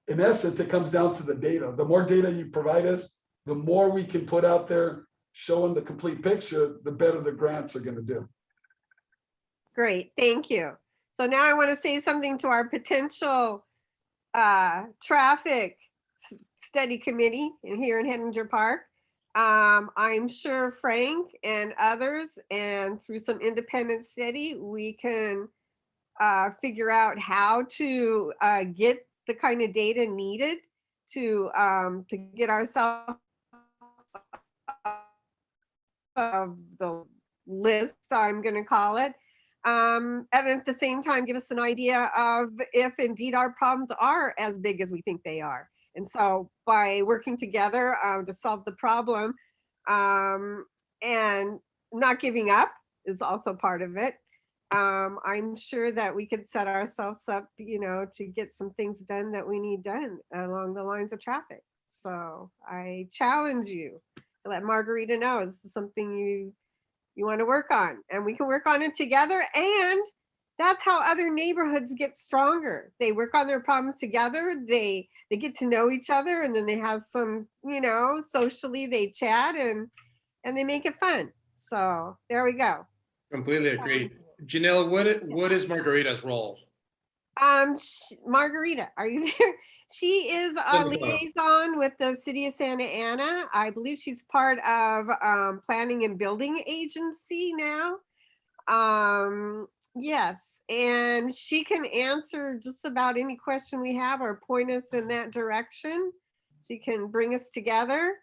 in essence, it comes down to the data. The more data you provide us, the more we can put out there showing the complete picture, the better the grants are going to do. Great, thank you. So now I want to say something to our potential traffic study committee here in Heninger Park. I'm sure Frank and others, and through some independent study, we can figure out how to get the kind of data needed to get ourselves of the list, I'm going to call it. And at the same time, give us an idea of if indeed our problems are as big as we think they are. And so by working together to solve the problem and not giving up, is also part of it. I'm sure that we could set ourselves up, to get some things done that we need done along the lines of traffic. So I challenge you to let Margarita know this is something you want to work on, and we can work on it together. And that's how other neighborhoods get stronger. They work on their problems together. They get to know each other, and then they have some, socially they chat and they make it fun. So there we go. Completely agree. Janelle, what is Margarita's role? Margarita, are you there? She is a liaison with the city of Santa Ana. I believe she's part of planning and building agency now. Yes, and she can answer just about any question we have or point us in that direction. She can bring us together.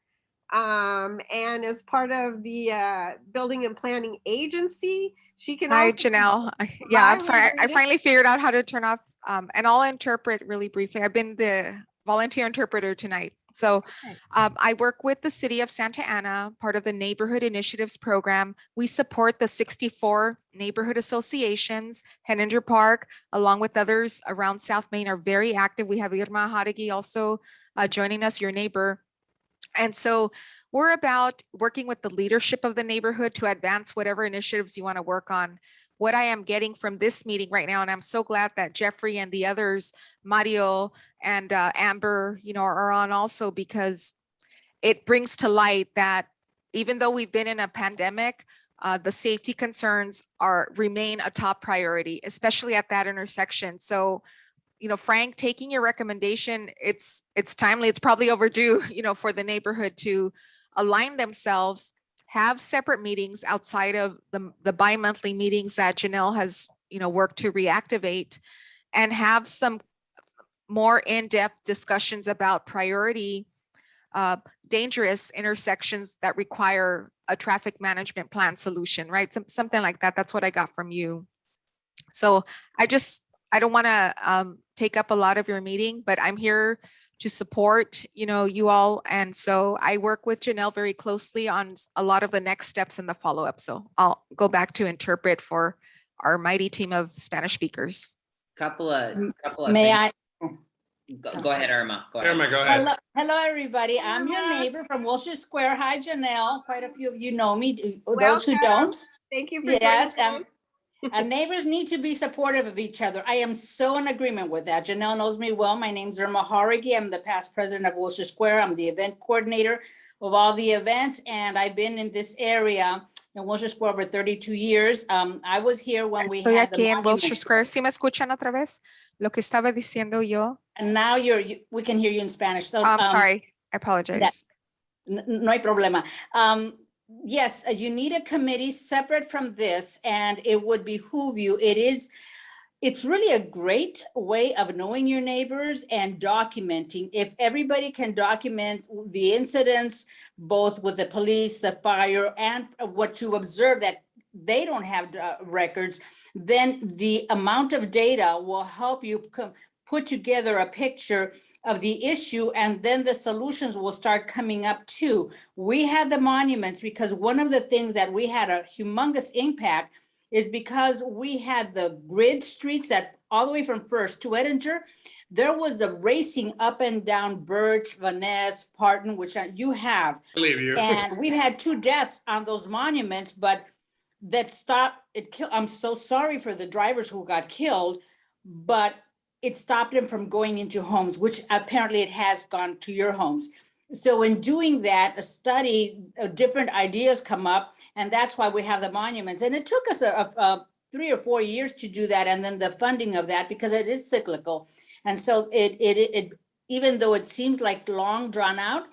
And as part of the building and planning agency, she can Hi, also. Janelle. Yeah, I'm sorry. I Margarita. finally figured out how to turn off, and I'll interpret really briefly. I've been the volunteer interpreter tonight. So Okay. I work with the city of Santa Ana, part of the Neighborhood Initiatives Program. We support the 64 neighborhood associations. Heninger Park, along with others around South Main, are very active. We have Irma Jauregui also joining us, your neighbor. And so we're about working with the leadership of the neighborhood to advance whatever initiatives you want to work on. What I am getting from this meeting right now, and I'm so glad that Jeffrey and the others, Mario and Amber, are on also, because it brings to light that even though we've been in a pandemic, the safety concerns remain a top priority, especially at that intersection. So, Frank, taking your recommendation, it's timely. It's probably overdue, for the neighborhood to align themselves, have separate meetings outside of the bi-monthly meetings that Janelle has, worked to reactivate, and have some more in-depth discussions about priority, dangerous intersections that require a traffic management plan solution, right? Something like that. That's what I got from you. So I don't want to take up a lot of your meeting, but I'm here to support, you all. And so I work with Janelle very closely on a lot of the next steps in the follow-up. So I'll go back to interpret for our mighty team of Spanish speakers. Couple of May things. I? Go ahead, Irma. Go ahead. Irma, go ahead. Hello, everybody. I'm your Irma. neighbor from Wilshire Square. Hi, Janelle. Quite a few of you know me. Those who Welcome. don't. Thank you for Yes, joining us. neighbors need to be supportive of each other. I am so in agreement with that. Janelle knows me well. My name's Irma Jauregui. I'm the past president of Wilshire Square. I'm the event coordinator of all the events, and I've been in this area in Wilshire Square over 32 years. I was here when we Estoy had the aquí en Wilshire monuments. Square. ¿Sí me escuchan otra vez? Lo que estaba diciendo yo. And now we can hear you in Spanish. So I'm sorry. I apologize. No hay problema. Yes, you need a committee separate from this, and it would behoove you. It's really a great way of knowing your neighbors and documenting. If everybody can document the incidents, both with the police, the fire, and what you observe that they don't have records, then the amount of data will help you put together a picture of the issue, and then the solutions will start coming up too. We had the monuments because one of the things that we had a humongous impact is because we had the grid streets that all the way from First to Edinger, there was a racing up and down Birch, Van Ness, Parton, which you have. I believe you. And we've had 2 deaths on those monuments, but that stopped it. I'm so sorry for the drivers who got killed, but it stopped them from going into homes, which apparently it has gone to your homes. So in doing that, a study, different ideas come up, and that's why we have the monuments. And it took us 3 or 4 years to do that, and then the funding of that, because it is cyclical. And so it even though it seems like long drawn out,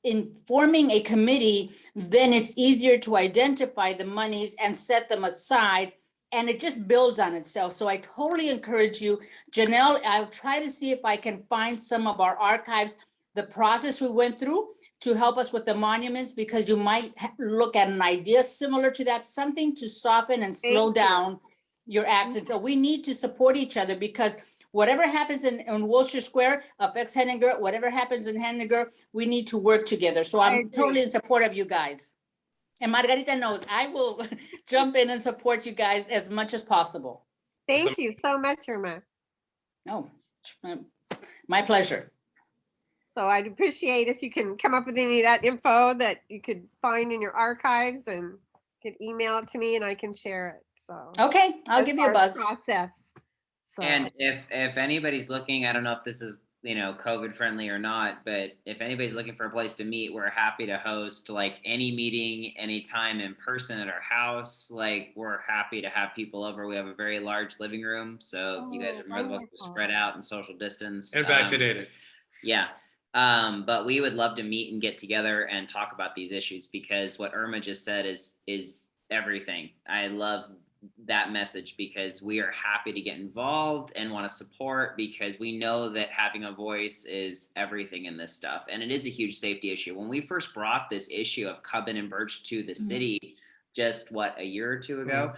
in forming a committee, then it's easier to identify the monies and set them aside, and it just builds on itself. So I totally encourage you, Janelle, I'll try to see if I can find some of our archives, the process we went through to help us with the monuments, because you might look at an idea similar to that, something to soften and slow down your actions. So we need to support each other, because whatever happens in Wilshire Square affects Heninger. Whatever happens in Heninger, we need to work together. So I'm totally in support of you guys. And Margarita knows I will jump in and support you guys as much as possible. Thank you so much, Irma. Oh, my pleasure. So I'd appreciate if you can come up with any of that info that you could find in your archives and could email it to me and I can share it. So Okay, I'll as give you a far as buzz. process. So And if anybody's looking, I don't know if this is, you know, COVID friendly or not, but if anybody's looking for a place to meet, we're happy to host like any meeting, anytime in person at our house. Like we're happy to have people over. We have a very large living room. So you guys are more than welcome to wonderful. spread out and social distance. And vaccinated. Yeah. But we would love to meet and get together and talk about these issues because what Irma just said is everything. I love that message because we are happy to get involved and want to support because we know that having a voice is everything in this stuff. And it is a huge safety issue. When we first brought this issue of Cubbon and Birch to the city, just a year or two ago,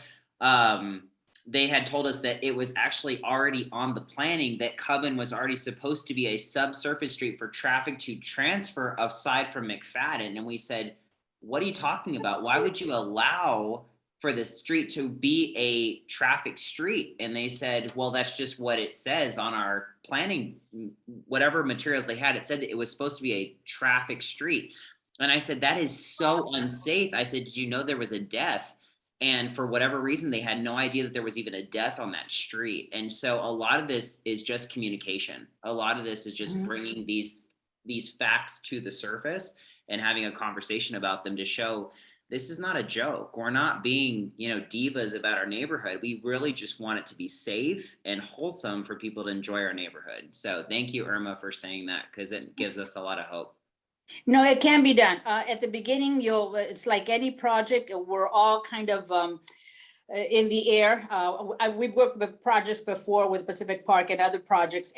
they had told us that it was actually already on the planning that Cubbon was already supposed to be a subsurface street for traffic to transfer aside from McFadden. And we said, what are you talking about? Why would you allow for the street to be a traffic street? And they said, well, that's just what it says on our planning, whatever materials they had, it said that it was supposed to be a traffic street. And I said, that is so unsafe. I said, did you know there was a death? And for whatever reason, they had no idea that there was even a death on that street. And so a lot of this is just communication. A lot of this is just bringing these facts to the surface and having a conversation about them to show this is not a joke. We're not being, divas about our neighborhood. We really just want it to be safe and wholesome for people to enjoy our neighborhood. So thank you, Irma, for saying that because it gives us a lot of hope. No, it can be done. At the beginning, it's like any project, we're all kind of in the air. We've worked with projects before with Pacific Park and other projects,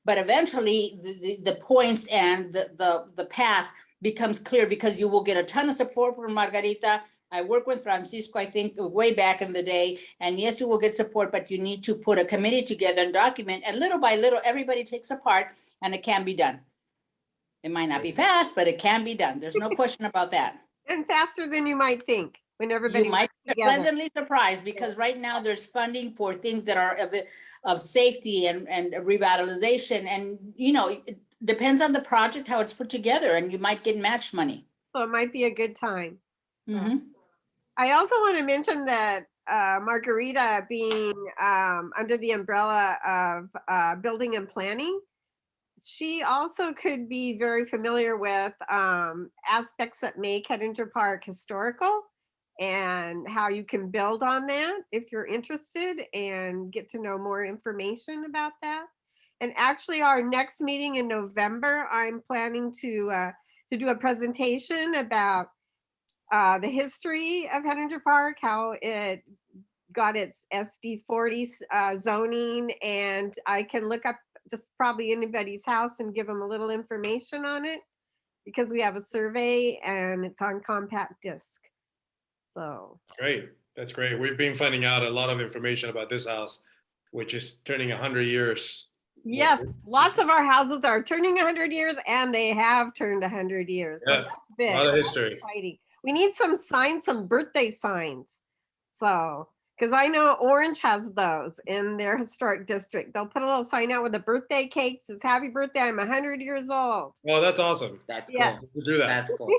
but eventually the points and the path becomes clear because you will get a ton of support from Margarita. I work with Francisco, I think way back in the day, and yes, you will get support, but you need to put a committee together and document, and little by little, everybody takes a part and it can be done. It might not be fast, but it can be done. There's no question about that. And faster than you might think when everybody You might be together. pleasantly surprised because right now there's funding for things that are of safety and revitalization. And, it depends on the project, how it's put together, and you might get match money. So it might be a good time. So. Mhm. I also want to mention that Margarita being under the umbrella of building and planning, she also could be very familiar with aspects that make Heninger Park historical and how you can build on that if you're interested and get to know more information about that. And actually our next meeting in November, I'm planning to do a presentation about the history of Heninger Park, how it got its SD40 zoning, and I can look up just probably anybody's house and give them a little information on it because we have a survey and it's on compact disc. So Great. That's great. We've been finding out a lot of information about this house, which is turning 100 years. yes, lots of our houses are turning 100 years and they have turned 100 years. So Yeah, that's big. a lot of history. Exciting. We need some signs, some birthday signs. So, because I know Orange has those in their historic district. They'll put a little sign out with a birthday cake, says happy birthday, I'm 100 years old. Well, that's awesome. That's Yeah. cool. We'll do that. That's cool.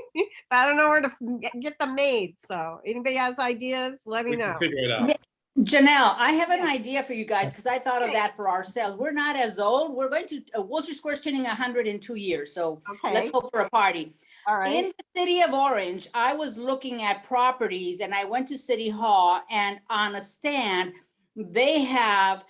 But I don't know where to get them made. So anybody has ideas, let me We can know. figure it out. Janelle, I have an idea for you guys because I thought of that for ourselves. We're not as old. We're going to Wilshire Square's turning 100 in 2 years. So let's Okay, hope for a party. all right. In the city of Orange, I was looking at properties and I went to City Hall, and on a stand, they have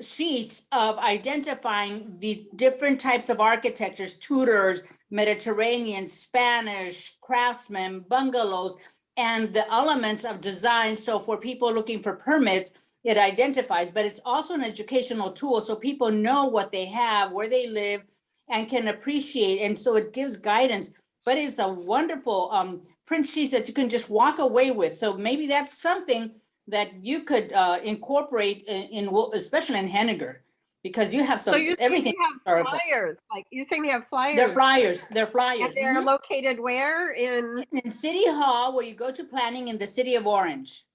sheets of identifying the different types of architectures, Tudors, Mediterranean, Spanish, craftsmen, bungalows, and the elements of design. So for people looking for permits, it identifies, but it's also an educational tool. So people know what they have, where they live, and can appreciate. And so it gives guidance, but it's a wonderful print sheet that you can just walk away with. So maybe that's something that you could incorporate in especially in Heninger. because you have So some, you're saying everything. they have historical. flyers, like you're saying they have flyers? They're flyers, they're And flyers. they're Mhm. located where In City Hall, where you go to planning in the city of Orange.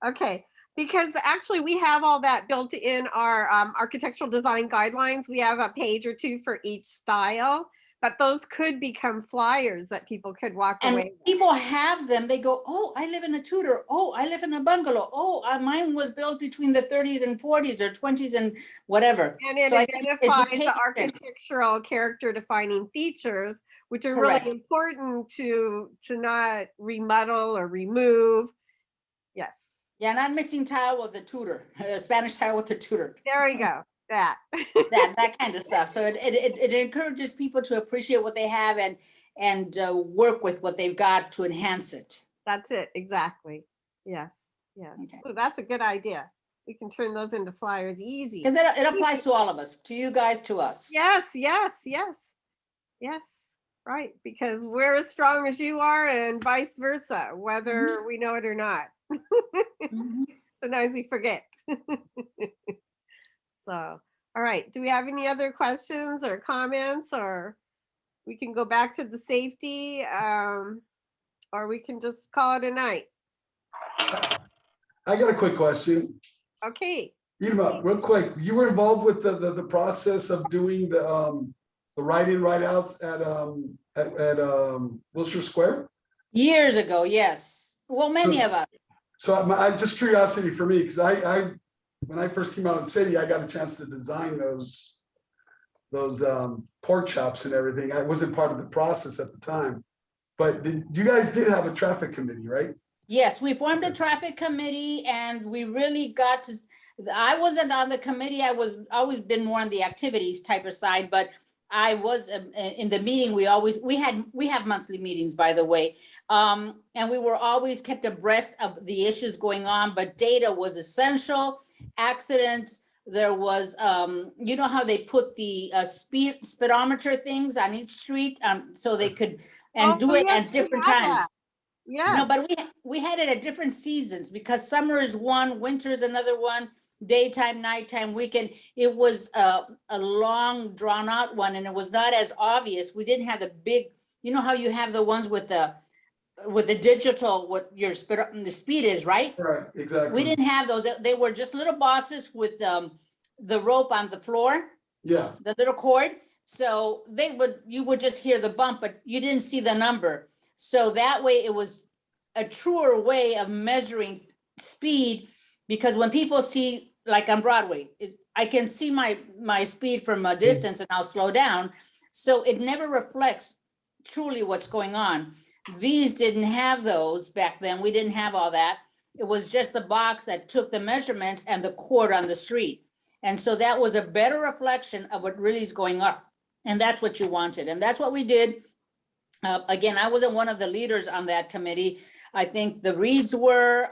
Okay, because actually we have all that built in our architectural design guidelines. We have a page or two for each style, but those could become flyers that people could walk And away when with. people have them, they go, oh, I live in a Tudor. Oh, I live in a bungalow. Oh, mine was built between the 30s and 40s or 20s and whatever. And it So I think identifies the education- architectural character defining features, which are Correct. really important to not remodel or remove. Yes, Yeah, not mixing tile with the Tudor, Spanish tile with the Tudor. there we go, that. that kind of stuff. So it encourages people to appreciate what they have and work with what they've got to enhance it. That's it, exactly. Yes, yes. Okay. Oh, that's a good idea. We can turn those into flyers easy. Because it applies to all of us, to you guys, to us. Yes, yes, yes, yes, right, because we're as strong as you are and vice versa, whether we know it or not. Mhm. Sometimes we forget. So, all right, do we have any other questions or comments, or we can go back to the safety, or we can just call it a night? I got a quick question. Okay, Beat 'em up real quick. You were involved with the process of doing the write-in, write-outs at Wilshire Square? Years ago, yes. Well, many of us. So I just curiosity for me, because I when I first came out of the city, I got a chance to design those pork chops and everything. I wasn't part of the process at the time, but you guys did have a traffic committee, right? Yes, we formed a traffic committee and we really got to, I wasn't on the committee. I was always been more on the activities type of side, but I was in the meeting. We have monthly meetings, by the way. And we were always kept abreast of the issues going on, but data was essential. Accidents, there was, you know how they put the speedometer things on each street, so they could, and do it yes, at we different had times. that. Yeah. No, but we had it at different seasons because summer is one, winter is another one, daytime, nighttime, weekend. It was a long drawn out one and it was not as obvious. We didn't have the big, you know how you have the ones with the digital, what your speed, the speed is, right? Right, exactly. We didn't have those. They were just little boxes with the rope on the floor, Yeah, the little cord. So you would just hear the bump, but you didn't see the number. So that way it was a truer way of measuring speed, because when people see, like on Broadway, I can see my speed from a distance and I'll slow down. So it never reflects truly what's going on. These didn't have those back then. We didn't have all that. It was just the box that took the measurements and the cord on the street. And so that was a better reflection of what really is going on. And that's what you wanted. And that's what we did. Again, I wasn't one of the leaders on that committee. I think the Reeds were,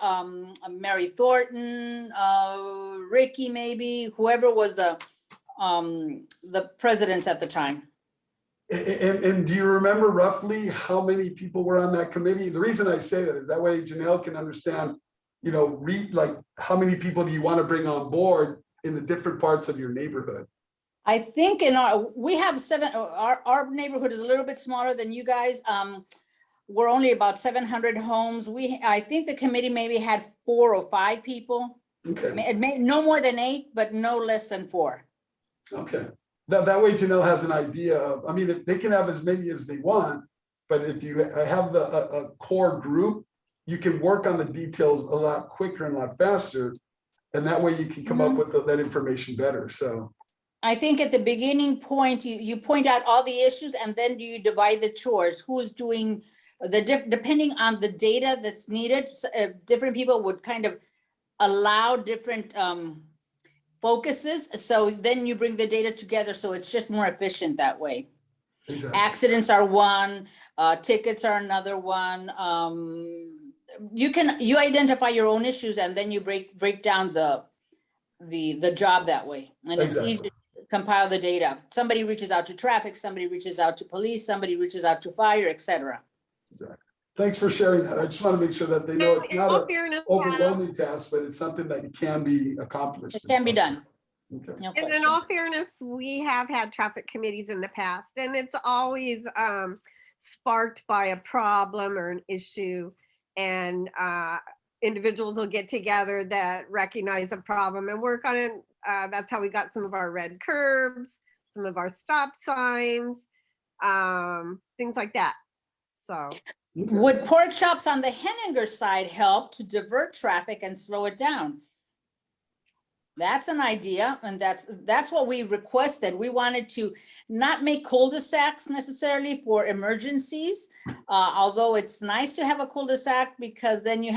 Mary Thornton, Ricky, maybe, whoever was the presidents at the time. and do you remember roughly how many people were on that committee? The reason I say that is that way Janelle can understand, you know, like how many people do you want to bring on board in the different parts of your neighborhood? I think we have our neighborhood is a little bit smaller than you guys. We're only about 700 homes. I think the committee maybe had 4 or 5 people. Okay, No more than 8, but no less than 4. okay. That way Janelle has an idea of, I mean, they can have as many as they want, but if you have a core group, you can work on the details a lot quicker and a lot faster. And that way you can come up with that information better, so. I think at the beginning point, you point out all the issues and then you divide the chores. Who's doing depending on the data that's needed, different people would kind of allow different focuses. So then you bring the data together. So it's just more efficient that way. Exactly. Accidents are one, tickets are another one. You identify your own issues and then you break down the job that way. And it's easy to compile the data. Somebody reaches out to traffic, somebody reaches out to police, somebody reaches out to fire, etc. Exactly. Thanks for sharing that. I just want to make sure that they know it's not an fairness, overwhelming task, but it's something that can be accomplished. It can be done. Okay. No And in question. all fairness, we have had traffic committees in the past, and it's always sparked by a problem or an issue. And individuals will get together that recognize a problem and work on it. That's how we got some of our red curbs, some of our stop signs, things like that. So Would pork chops on the Heninger side help to divert traffic and slow it down? That's an idea, and that's what we requested. We wanted to not make cul-de-sacs necessarily for emergencies, although it's nice to have a cul-de-sac because then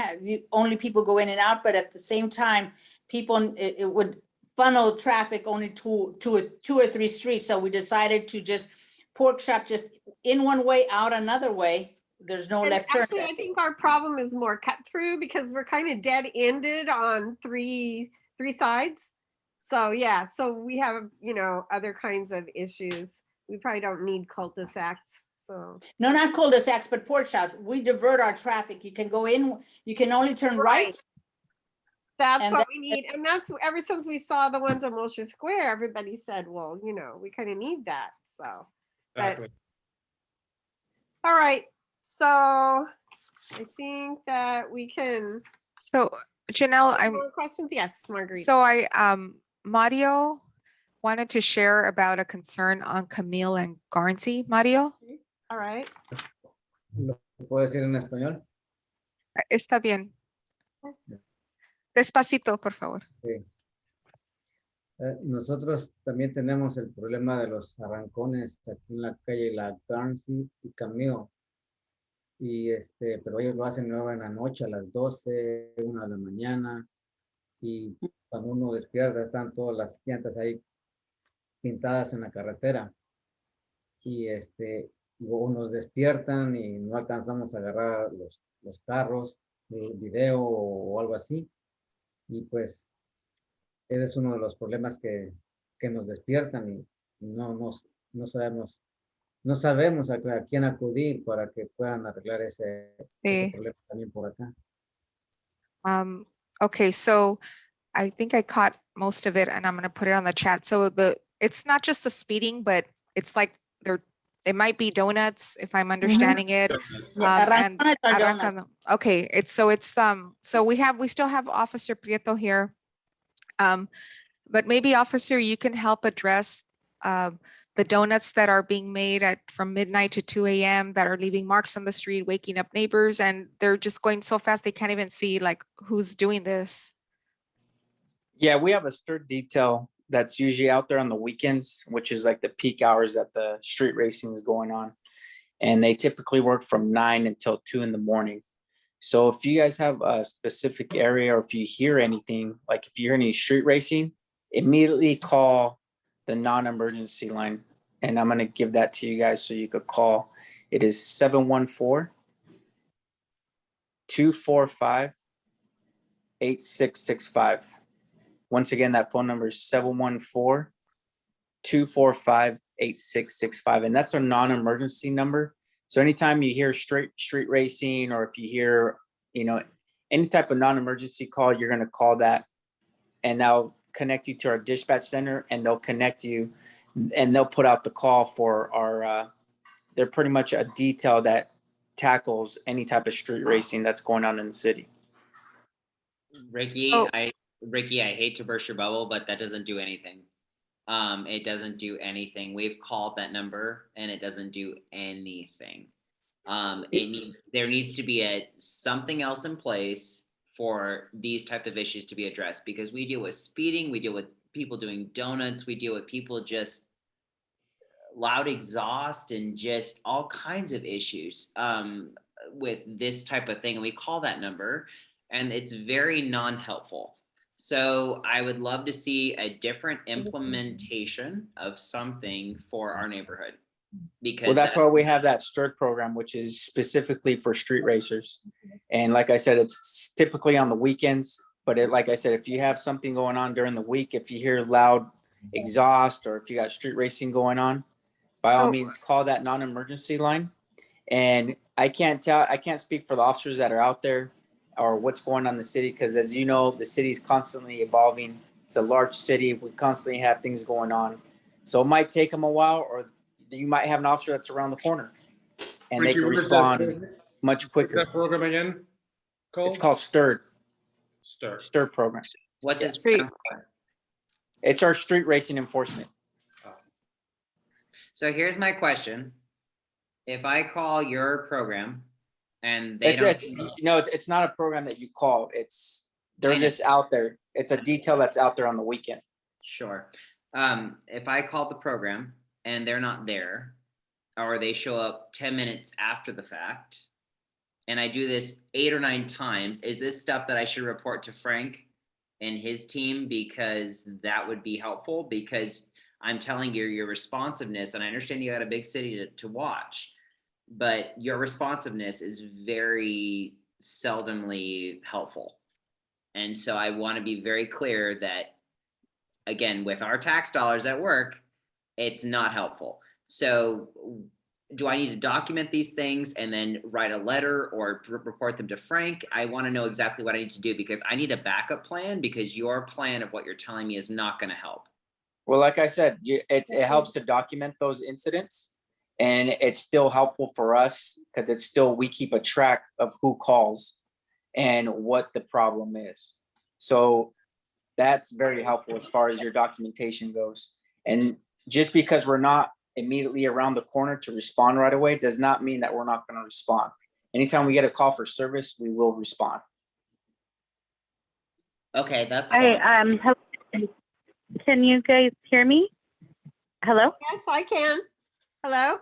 only people go in and out, but at the same time, it would funnel traffic only to two or three streets. So we decided to just pork chop just in one way, out another way. There's no and left turn. actually, I think our problem is more cut through because we're kind of dead ended on three sides. So yeah, so we have, other kinds of issues. We probably don't need cul-de-sacs. So No, not cul-de-sacs, but pork chops. We divert our traffic. You can go in, you can only turn right. that's And what we need. And that's ever since we saw the ones on Wilshire Square, everybody said, well, we kind of need that. So, but Exactly. all right. So I think that we can. So Janelle, More questions? Yes, Marguerite. so Mario wanted to share about a concern on Camille and Garnsey. Mario, All right. ¿Lo puedo decir en español? está bien. Despacito, por favor. Sí. Nosotros también tenemos el problema de los arrancones aquí en la calle La Garnsey y Camille. Pero ellos lo hacen luego en la noche a las 12, 1 de la mañana. Y cuando uno despierta están todas las llantas ahí pintadas en la carretera. Y luego nos despiertan y no alcanzamos a agarrar los carros, el video o algo así. Y pues ese es uno de los problemas que nos despiertan y no sabemos a quién acudir para que puedan arreglar ese problema también por acá. Okay, so I think I caught most of it and I'm going to put it on the chat. So it's not just the speeding, but it's like it might be donuts if I'm understanding it. Yeah, And arrancones are donuts. arrancan- okay, so we still have Officer Prieto here. But maybe Officer, you can help address the donuts that are being made from midnight to 2 a.m. that are leaving marks on the street, waking up neighbors, and they're just going so fast they can't even see like who's doing this. Yeah, we have a stir detail that's usually out there on the weekends, which is like the peak hours that the street racing is going on. And they typically work from 9 until 2 in the morning. So if you guys have a specific area or if you hear anything, like if you hear any street racing, immediately call the non-emergency line. And I'm going to give that to you guys so you could call. It is 714-245-8665. Once again, that phone number is 714-245-8665. And that's our non-emergency number. So anytime you hear street racing, or if you hear, any type of non-emergency call, you're going to call that, and they'll connect you to our dispatch center, and they'll connect you, and they'll put out the call for they're pretty much a detail that tackles any type of street racing that's going on in the city. Ricky, So- I hate to burst your bubble, but that doesn't do anything. It doesn't do anything. We've called that number and it doesn't do anything. There needs to be something else in place for these type of issues to be addressed, because we deal with speeding, we deal with people doing donuts, we deal with people just loud exhaust and just all kinds of issues with this type of thing. And we call that number and it's very non-helpful. So I would love to see a different implementation of something for our neighborhood. Because Well, that's why we have that STIRT program, which is specifically for street racers. And like I said, it's typically on the weekends, but like I said, if you have something going on during the week, if you hear loud exhaust, or if you got street racing going on, by all means, call that non-emergency line. And I can't speak for the officers that are out there or what's going on in the city, because as you know, the city is constantly evolving. It's a large city. We constantly have things going on. So it might take them a while, or you might have an officer that's around the corner and they can respond much quicker. That program again? It's called STIRD. Start. Program. What does Street. stand for? It's our street racing enforcement. So here's my question. If I call your program and they don't, It's not a program that you call. They're I know. just out there. It's a detail that's out there on the weekend. sure. If I call the program and they're not there, or they show up 10 minutes after the fact, and I do this 8 or 9 times, is this stuff that I should report to Frank and his team? Because that would be helpful, because I'm telling you, your responsiveness, and I understand you got a big city to watch, but your responsiveness is very seldomly helpful. And so I want to be very clear that, again, with our tax dollars at work, it's not helpful. So do I need to document these things and then write a letter or report them to Frank? I want to know exactly what I need to do, because I need a backup plan, because your plan of what you're telling me is not going to help. Well, like I said, it helps to document those incidents, and it's still helpful for us because it's still, we keep a track of who calls and what the problem is. So that's very helpful as far as your documentation goes. And just because we're not immediately around the corner to respond right away does not mean that we're not going to respond. Anytime we get a call for service, we will respond. Okay, that's fine. Hi, can you guys hear me? Hello? Yes, I can. Hello?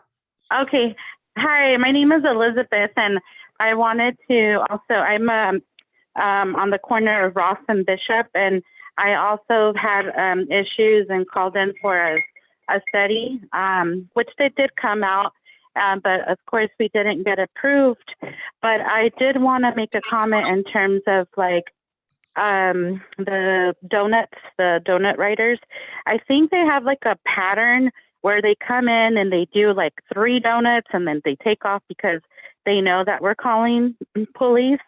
Okay. Hi, my name is Elizabeth, and I wanted to also, I'm on the corner of Ross and Bishop, and I also had issues and called in for a study, which they did come out, but of course we didn't get approved. But I did want to make a comment in terms of like the donut writers. I think they have like a pattern where they come in and they do like 3 donuts and then they take off because they know that we're calling police.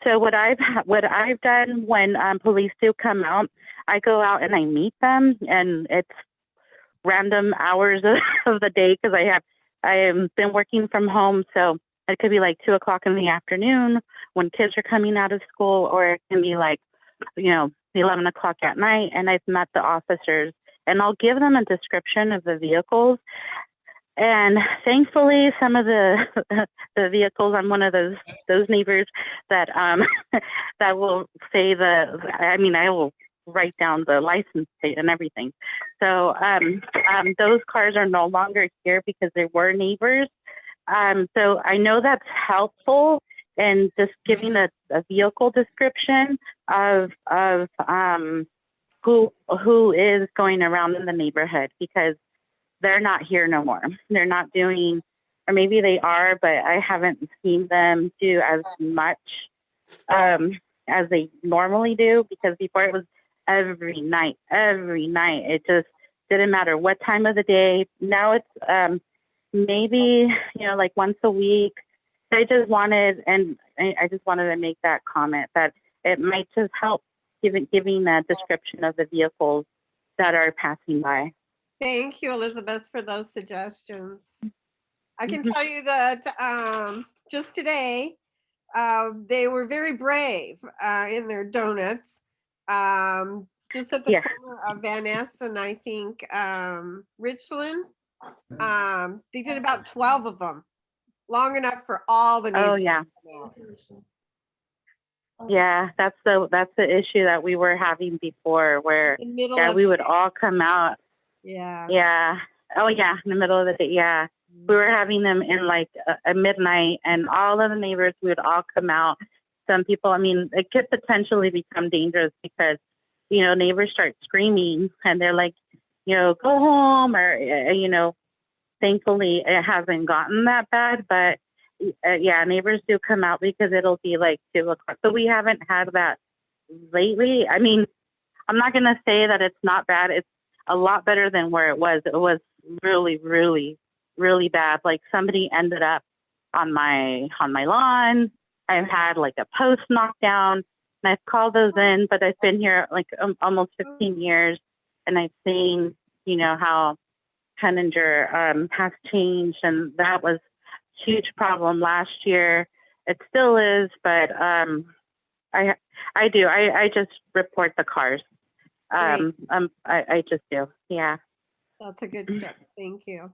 So what I've done when police do come out, I go out and I meet them, and it's random hours of the day because I have been working from home. So it could be like 2 o'clock in the afternoon when kids are coming out of school, or it can be like, 11 o'clock at night, and I've met the officers, and I'll give them a description of the vehicles. And thankfully, some of the vehicles, I'm one of those neighbors that that will say I will write down the license plate and everything. So those cars are no longer here because they were neighbors. So I know that's helpful, and just giving a vehicle description of who is going around in the neighborhood, because they're not here no more. They're not doing, or maybe they are, but I haven't seen them do as much as they normally do, because before it was every night. It just didn't matter what time of the day. Now it's maybe, like once a week. I just wanted to make that comment that it might just help giving a description of the vehicles that are passing by. Thank you, Elizabeth, for those suggestions. I can tell you that just today, they were very brave in their donuts. Just at the corner of Van Ness and I think Richland. They did about 12 of them, long enough for all the neighbors. Oh yeah. Yeah, that's the issue that we were having before, where we would all come out. Yeah. Oh yeah, in the middle of the day. Yeah. We were having them in like a midnight, and all of the neighbors would all come out. Some people, it could potentially become dangerous because, neighbors start screaming and they're like, go home, or, thankfully it hasn't gotten that bad, but neighbors do come out because it'll be like 2 o'clock. So we haven't had that lately. I'm not going to say that it's not bad. It's a lot better than where it was. It was really, really, really bad. Like somebody ended up on my lawn. I've had like a post knocked down. And I've called those in, but I've been here like almost 15 years, and I've seen, you know, how Heninger has changed, and that was a huge problem last year. It still is, but I just report the cars. Great. I just do. Yeah. That's a good tip. Thank you.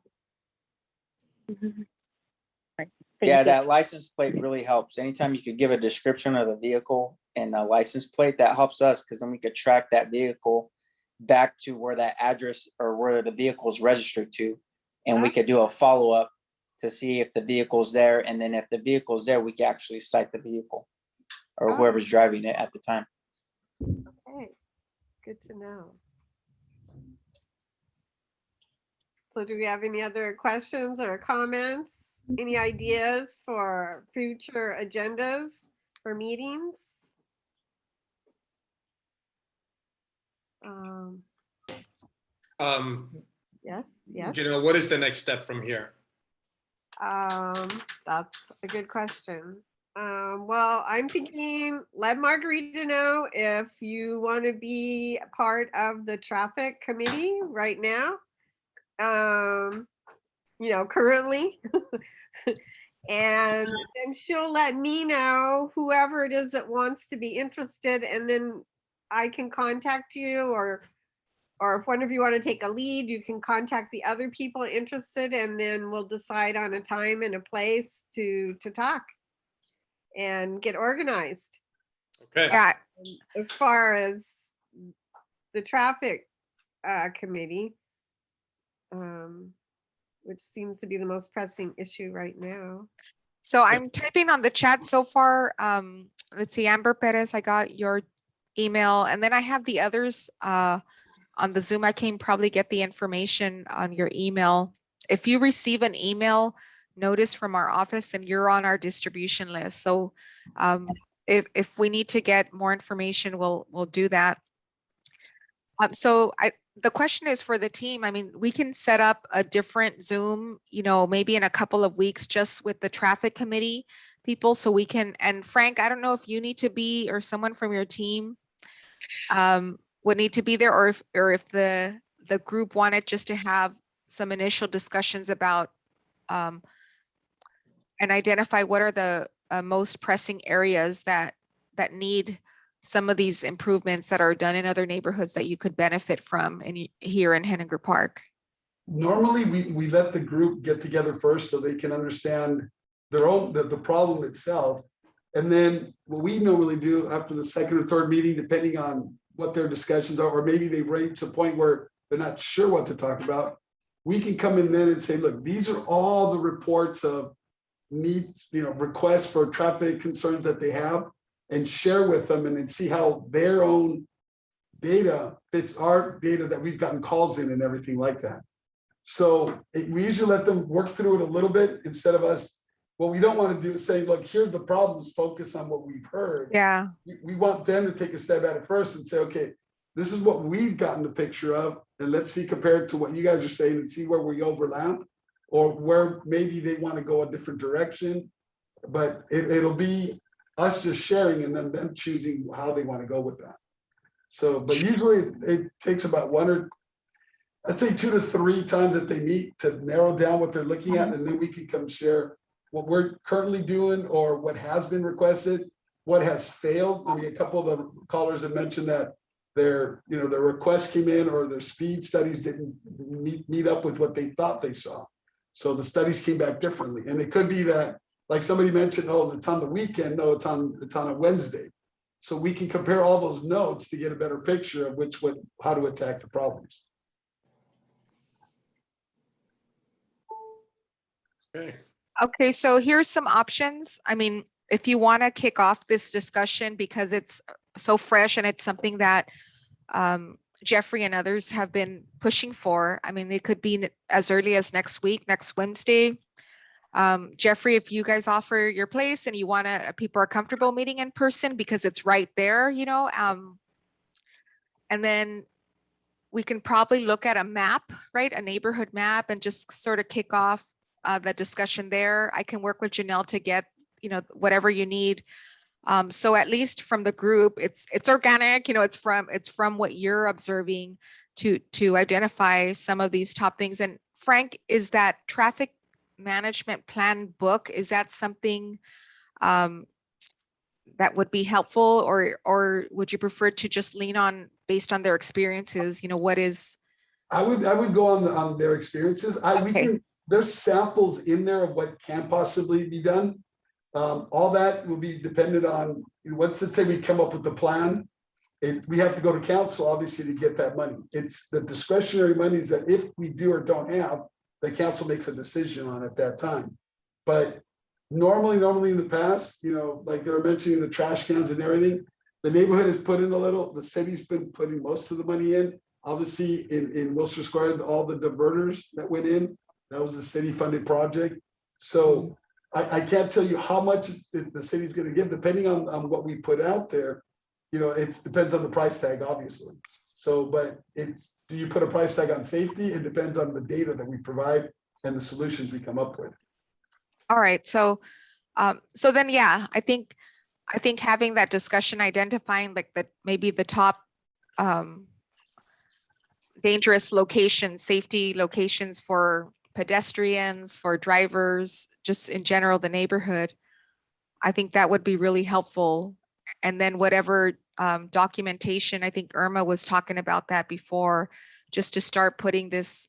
Thank Yeah, you. that license plate really helps. Anytime you could give a description of the vehicle and a license plate, that helps us, because then we could track that vehicle back to where that address or where the vehicle is registered to. And we could do a follow-up to see if the vehicle's there. And then if the vehicle's there, we can actually cite the vehicle or whoever's driving it at the time. Okay, good to know. So do we have any other questions or comments? Any ideas for future agendas for meetings? Yes, yes. What is the next step from here? That's a good question. Well, I'm thinking, let Margarita know if you want to be a part of the traffic committee right now. You know, currently. And then she'll let me know, whoever it is that wants to be interested, and then I can contact you, or if one of you want to take a lead, you can contact the other people interested, and then we'll decide on a time and a place to talk and get organized. Okay. Yeah, As far as the traffic committee, which seems to be the most pressing issue right now. so I'm typing on the chat so far. Let's see, Amber Perez, I got your email, and then I have the others on the Zoom. I can probably get the information on your email. If you receive an email notice from our office, then you're on our distribution list. So if we need to get more information, we'll do that. So the question is for the team. I mean, we can set up a different Zoom, you know, maybe in a couple of weeks, just with the traffic committee people, so we can, and Frank, I don't know if you need to be, or someone from your team would need to be there, or if the group wanted just to have some initial discussions about and identify what are the most pressing areas that need some of these improvements that are done in other neighborhoods that you could benefit from here in Heninger Park. Normally, we let the group get together first so they can understand their own, the problem itself. And then what we normally do after the second or third meeting, depending on what their discussions are, or maybe they reach a point where they're not sure what to talk about, we can come in then and say, look, these are all the reports of needs, you know, requests for traffic concerns that they have, and share with them, and then see how their own data fits our data that we've gotten calls in and everything like that. So we usually let them work through it a little bit instead of us. What we don't want to do is say, look, here's the problems, focus on what we've heard. Yeah. We want them to take a step at it first and say, okay, this is what we've gotten the picture of, and let's see compared to what you guys are saying and see where we overlap, or where maybe they want to go a different direction. But it'll be us just sharing and then them choosing how they want to go with that. So, but usually it takes about I'd say 2 to 3 times that they meet to narrow down what they're looking at, and then we can come share what we're currently doing or what has been requested, what has failed. I mean, a couple of the callers have mentioned that their request came in, or their speed studies didn't meet up with what they thought they saw. So the studies came back differently, and it could be that, like somebody mentioned, oh, it's on the weekend. No, it's on a Wednesday. So we can compare all those notes to get a better picture of how to attack the problems. Okay, so here's some options. I mean, if you want to kick off this discussion because it's so fresh and it's something that Jeffrey and others have been pushing for. I mean, it could be as early as next week, next Wednesday. Jeffrey, if you guys offer your place and you want people are comfortable meeting in person because it's right there, you know, and then we can probably look at a map, right? A neighborhood map, and just sort of kick off the discussion there. I can work with Janelle to get, you know, whatever you need So at least from the group, it's organic, it's from what you're observing to identify some of these top things. And Frank, is that traffic management plan book, is that something that would be helpful, or would you prefer to just lean on based on their experiences? What is? I would go on their experiences. There's samples in there of what can possibly be done. All that will be dependent on, let's say we come up with the plan. We have to go to council, obviously, to get that money. It's the discretionary monies that if we do or don't have, the council makes a decision on at that time. But normally in the past, like they were mentioning the trash cans and everything, the neighborhood has put in a little, the city's been putting most of the money in. Obviously in Wilshire Square, all the diverters that went in, that was a city funded project. So I can't tell you how much the city's going to give, depending on what we put out there. It depends on the price tag, obviously. So, but do you put a price tag on safety? It depends on the data that we provide and the solutions we come up with. All right. So then, yeah, I think having that discussion, identifying maybe the top dangerous locations, safety locations for pedestrians, for drivers, just in general, the neighborhood, I think that would be really helpful. And then whatever documentation, I think Irma was talking about that before, just to start putting this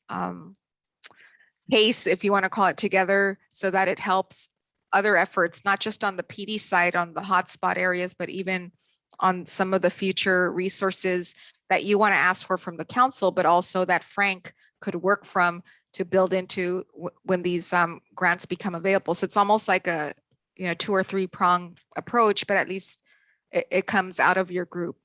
case, if you want to call it, together so that it helps other efforts, not just on the PD side, on the hotspot areas, but even on some of the future resources that you want to ask for from the council, but also that Frank could work from to build into when these grants become available. So it's almost like a 2 or 3 prong approach, but at least it comes out of your group.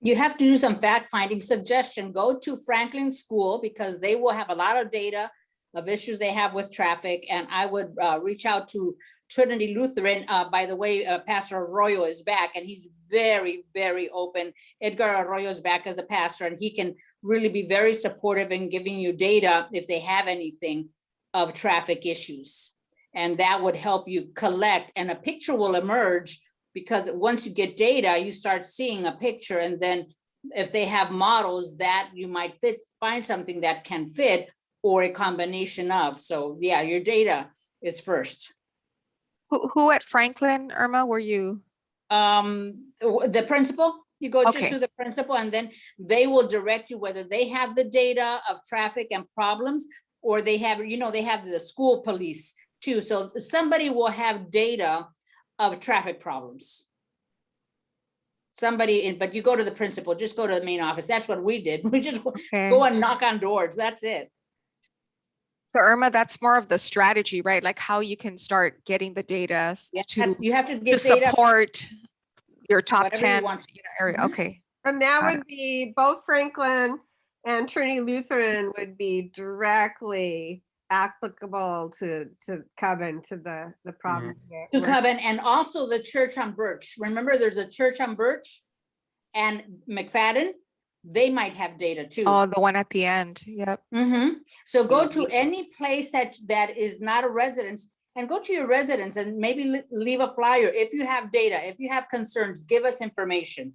You have to do some fact finding. Suggestion, go to Franklin School because they will have a lot of data of issues they have with traffic. And I would reach out to Trinity Lutheran. By the way, Pastor Arroyo is back and he's very, very open. Edgar Arroyo is back as a pastor and he can really be very supportive in giving you data if they have anything of traffic issues. And that would help you collect, and a picture will emerge because once you get data, you start seeing a picture. And then if they have models that you might find something that can fit or a combination of. So yeah, your data is first. Who at Franklin, Irma, were you? The principal. You go just to the principal and then they will direct you whether they have the data of traffic and problems, or they have, they have the school police too. So somebody will have data of traffic problems. But you go to the principal, just go to the main office. That's what we did. We just go and knock on doors. That's it. So Irma, that's more of the strategy, right? Like how you can start getting the data you have to get data support your top 10 area. Mm-hmm. Okay. And that would be both Franklin and Trinity Lutheran would be directly applicable to Cubbon, to the problem. To Cubbon, and also the church on Birch. Remember, there's a church on Birch and McFadden. They might have data too. Oh, the one at the end. Yep. So go to any place that is not a residence, and go to your residence and maybe leave a flyer. If you have data, if you have concerns, give us information.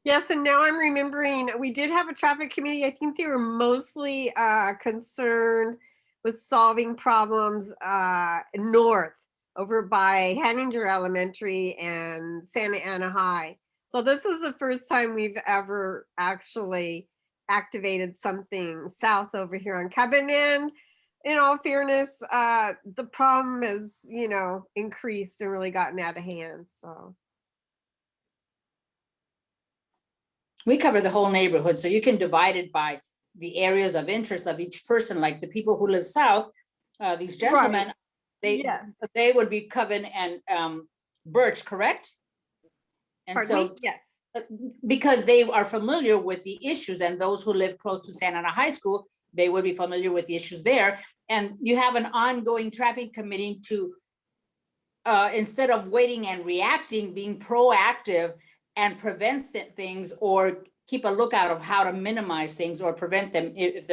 Yes, and now I'm remembering we did have a traffic committee. I think they were mostly concerned with solving problems north over by Heninger Elementary and Santa Ana High. So this is the first time we've ever actually activated something south over here on Cubbon. And in all fairness, the problem has, increased and really gotten out of hand. So we cover the whole neighborhood, so you can divide it by the areas of interest of each person. Like the people who live south, these gentlemen, they would be Cubbon and Birch, correct? And Pardon me? Yes. Because they are familiar with the issues, and those who live close to Santa Ana High School, they would be familiar with the issues there. And you have an ongoing traffic committee to, instead of waiting and reacting, being proactive and prevents things, or keep a lookout of how to minimize things or prevent them if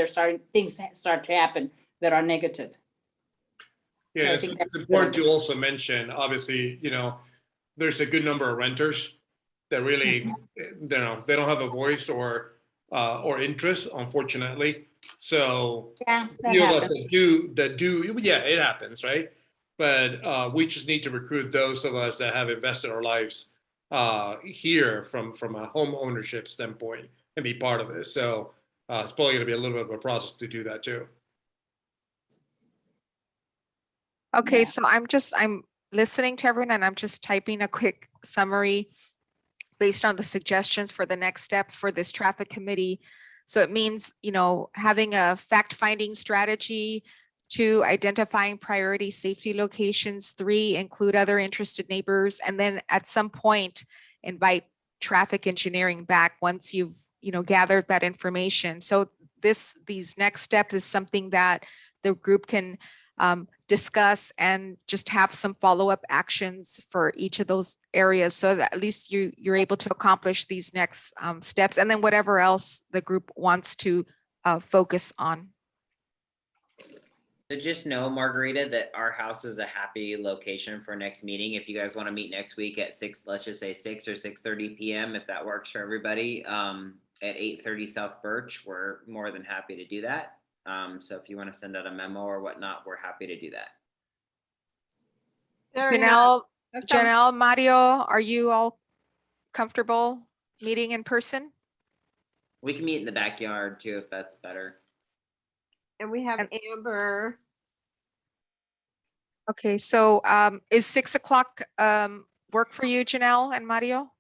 things start to happen that are negative. Yeah, So I it's, think that's it's important to also mention, obviously, there's a good number of renters that really, they don't have a voice or interest, unfortunately. So Yeah, that few of us happens. that do, yeah, it happens, right? But we just need to recruit those of us that have invested our lives here from a home ownership standpoint and be part of this. So it's probably going to be a little bit of a process to do that too. Okay, Yeah. so I'm listening to everyone and I'm just typing a quick summary based on the suggestions for the next steps for this traffic committee. So it means, having a fact-finding strategy, 2, identifying priority safety locations, 3, include other interested neighbors, and then at some point, invite traffic engineering back once you've, gathered that information. So these next steps is something that the group can discuss and just have some follow-up actions for each of those areas so that at least you're able to accomplish these next steps, and then whatever else the group wants to focus on. So just know, Margarita, that our house is a happy location for next meeting. If you guys want to meet next week at 6, let's just say 6 or 6:30 p.m., if that works for everybody, at 830 South Birch, we're more than happy to do that. So if you want to send out a memo or whatnot, we're happy to do that. Very nice. Janelle, That sounds- Janelle, Mario, are you all comfortable meeting in person? We can meet in the backyard too, if that's better. And we have Amber. Okay, so is 6 o'clock work for you, Janelle and Mario?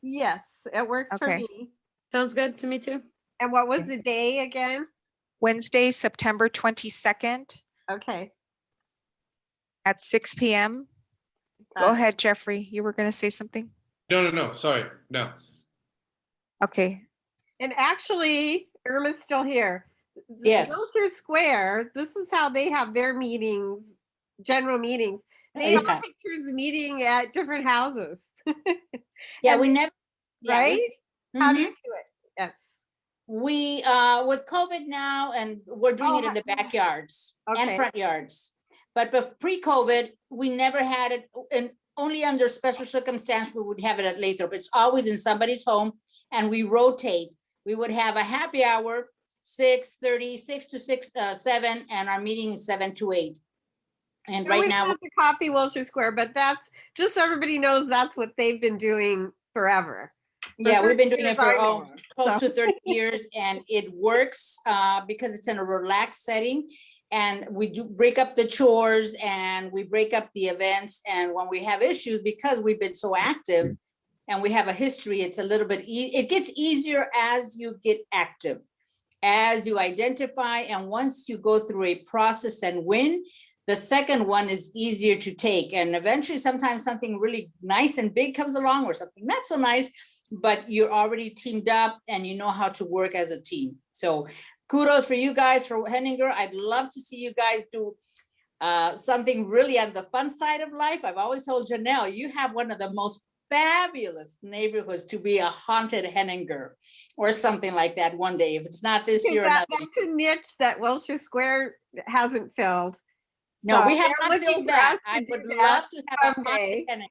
Yes, it works for Okay. me. Sounds good to me too. And what was the day again? Wednesday, September 22nd Okay. at 6 p.m. Go got it. ahead, Jeffrey. You were going to say something? No, sorry, no. Okay. And actually, Irma's still here. The Yes. Wilshire Square, this is how they have their meetings, general meetings. They all Yeah. take turns meeting at different houses. Yeah, And we they- never. yeah, Right? we- How do Mhm. you do it? Yes. We, with COVID now, and we're doing it in the backyards and Okay. front yards. But pre-COVID, we never had it, and only under special circumstance, we would have it at Lathrop. It's always in somebody's home, and we rotate. We would have a happy hour, 6:30, 6 to 7, and our meeting is 7 to 8. And And right we now, have to copy Wilshire Square, but that's just so everybody knows that's what they've been doing forever. For yeah, we've been 30 doing it years for I know. close So- to 30 years, and it works because it's in a relaxed setting. And we do break up the chores and we break up the events. And when we have issues, because we've been so active and we have a history, it's a little bit, it gets easier as you get active, as you identify. And once you go through a process and win, the second one is easier to take. And eventually, sometimes something really nice and big comes along, or something not so nice, but you're already teamed up and you know how to work as a team. So kudos for you guys, for Heninger. I'd love to see you guys do something really on the fun side of life. I've always told Janelle, you have one of the most fabulous neighborhoods to be a haunted Heninger or something like that one day. If it's not this Because year, another. that's a niche that Wilshire Square hasn't filled. No, So we have they're not looking filled for that. us to I do would that love to have someday. a haunted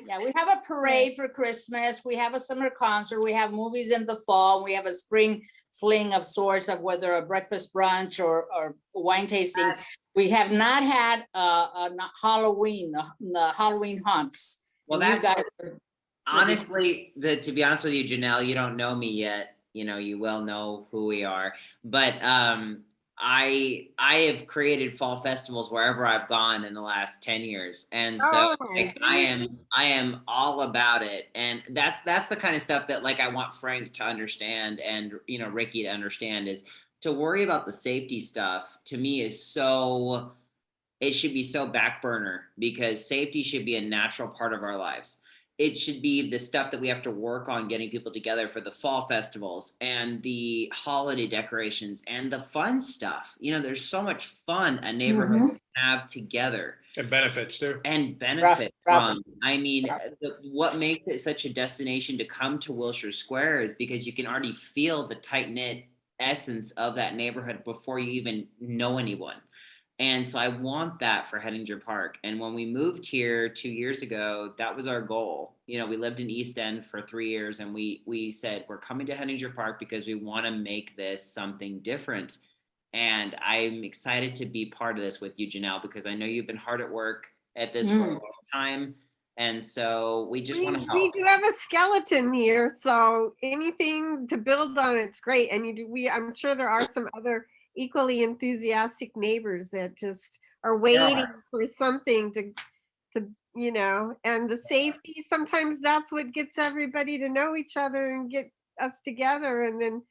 Yeah, we have a parade for Christmas. We have a summer concert. We have movies in the fall. We have a spring fling of sorts, of whether a breakfast brunch or wine tasting. We have not had Halloween, the Halloween haunts. Well, And you that's guys what- are- honestly, to be honest with you, Janelle, you don't know me yet. You well know who we are. But I have created fall festivals wherever I've gone in the last 10 years. And so Oh, like, I am all about it. And that's the kind of stuff that like I want Frank to understand and Ricky to understand, is to worry about the safety stuff to me is so, it should be so back burner, because safety should be a natural part of our lives. It should be the stuff that we have to work on getting people together for the fall festivals and the holiday decorations and the fun stuff. There's so much fun a neighborhood can have together. And benefits too. And benefit Robert. from. I mean, what makes it such a destination to come to Wilshire Square is because you can already feel the tight-knit essence of that neighborhood before you even know anyone. And so I want that for Heninger Park. And when we moved here 2 years ago, that was our goal. You know, we lived in East End for 3 years, and we said, we're coming to Heninger Park because we want to make this something different. And I'm excited to be part of this with you, Janelle, because I know you've been hard at work at this for a long time. And so we just want to help. We do have a skeleton here, so anything to build on, it's great. And I'm sure there are some other equally enthusiastic neighbors that just are waiting for something to you know, and the safety, sometimes that's what gets everybody to know each other and get us together, and then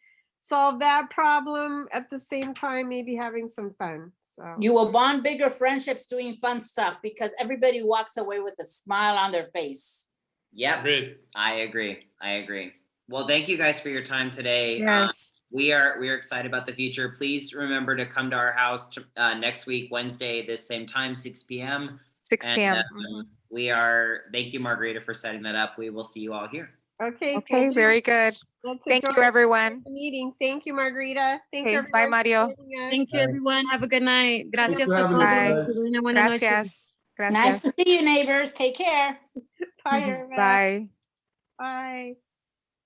solve that problem at the same time, maybe having some fun. So You will bond bigger friendships doing fun stuff because everybody walks away with a smile on their face. Yep, Agreed. I agree. Well, thank you guys for your time today. Yes. We are excited about the future. Please remember to come to our house next week, Wednesday, this same time, 6 p.m. 6 p.m. Thank you, Margarita, for setting that up. We will see you all here. okay, Okay, thank you. very good. Let's Thank adjourn you, everyone. the meeting. Thank you, Margarita. Thank you, Okay, bye, everyone, for Mario. joining us. Thank you, everyone. Have a good night. Gracias Thanks for a having todos. us, Bye. guys. Que tengan una buena noche. Gracias. Nice Gracias. to see you, neighbors. Take care. Bye, everybody. Bye. Bye.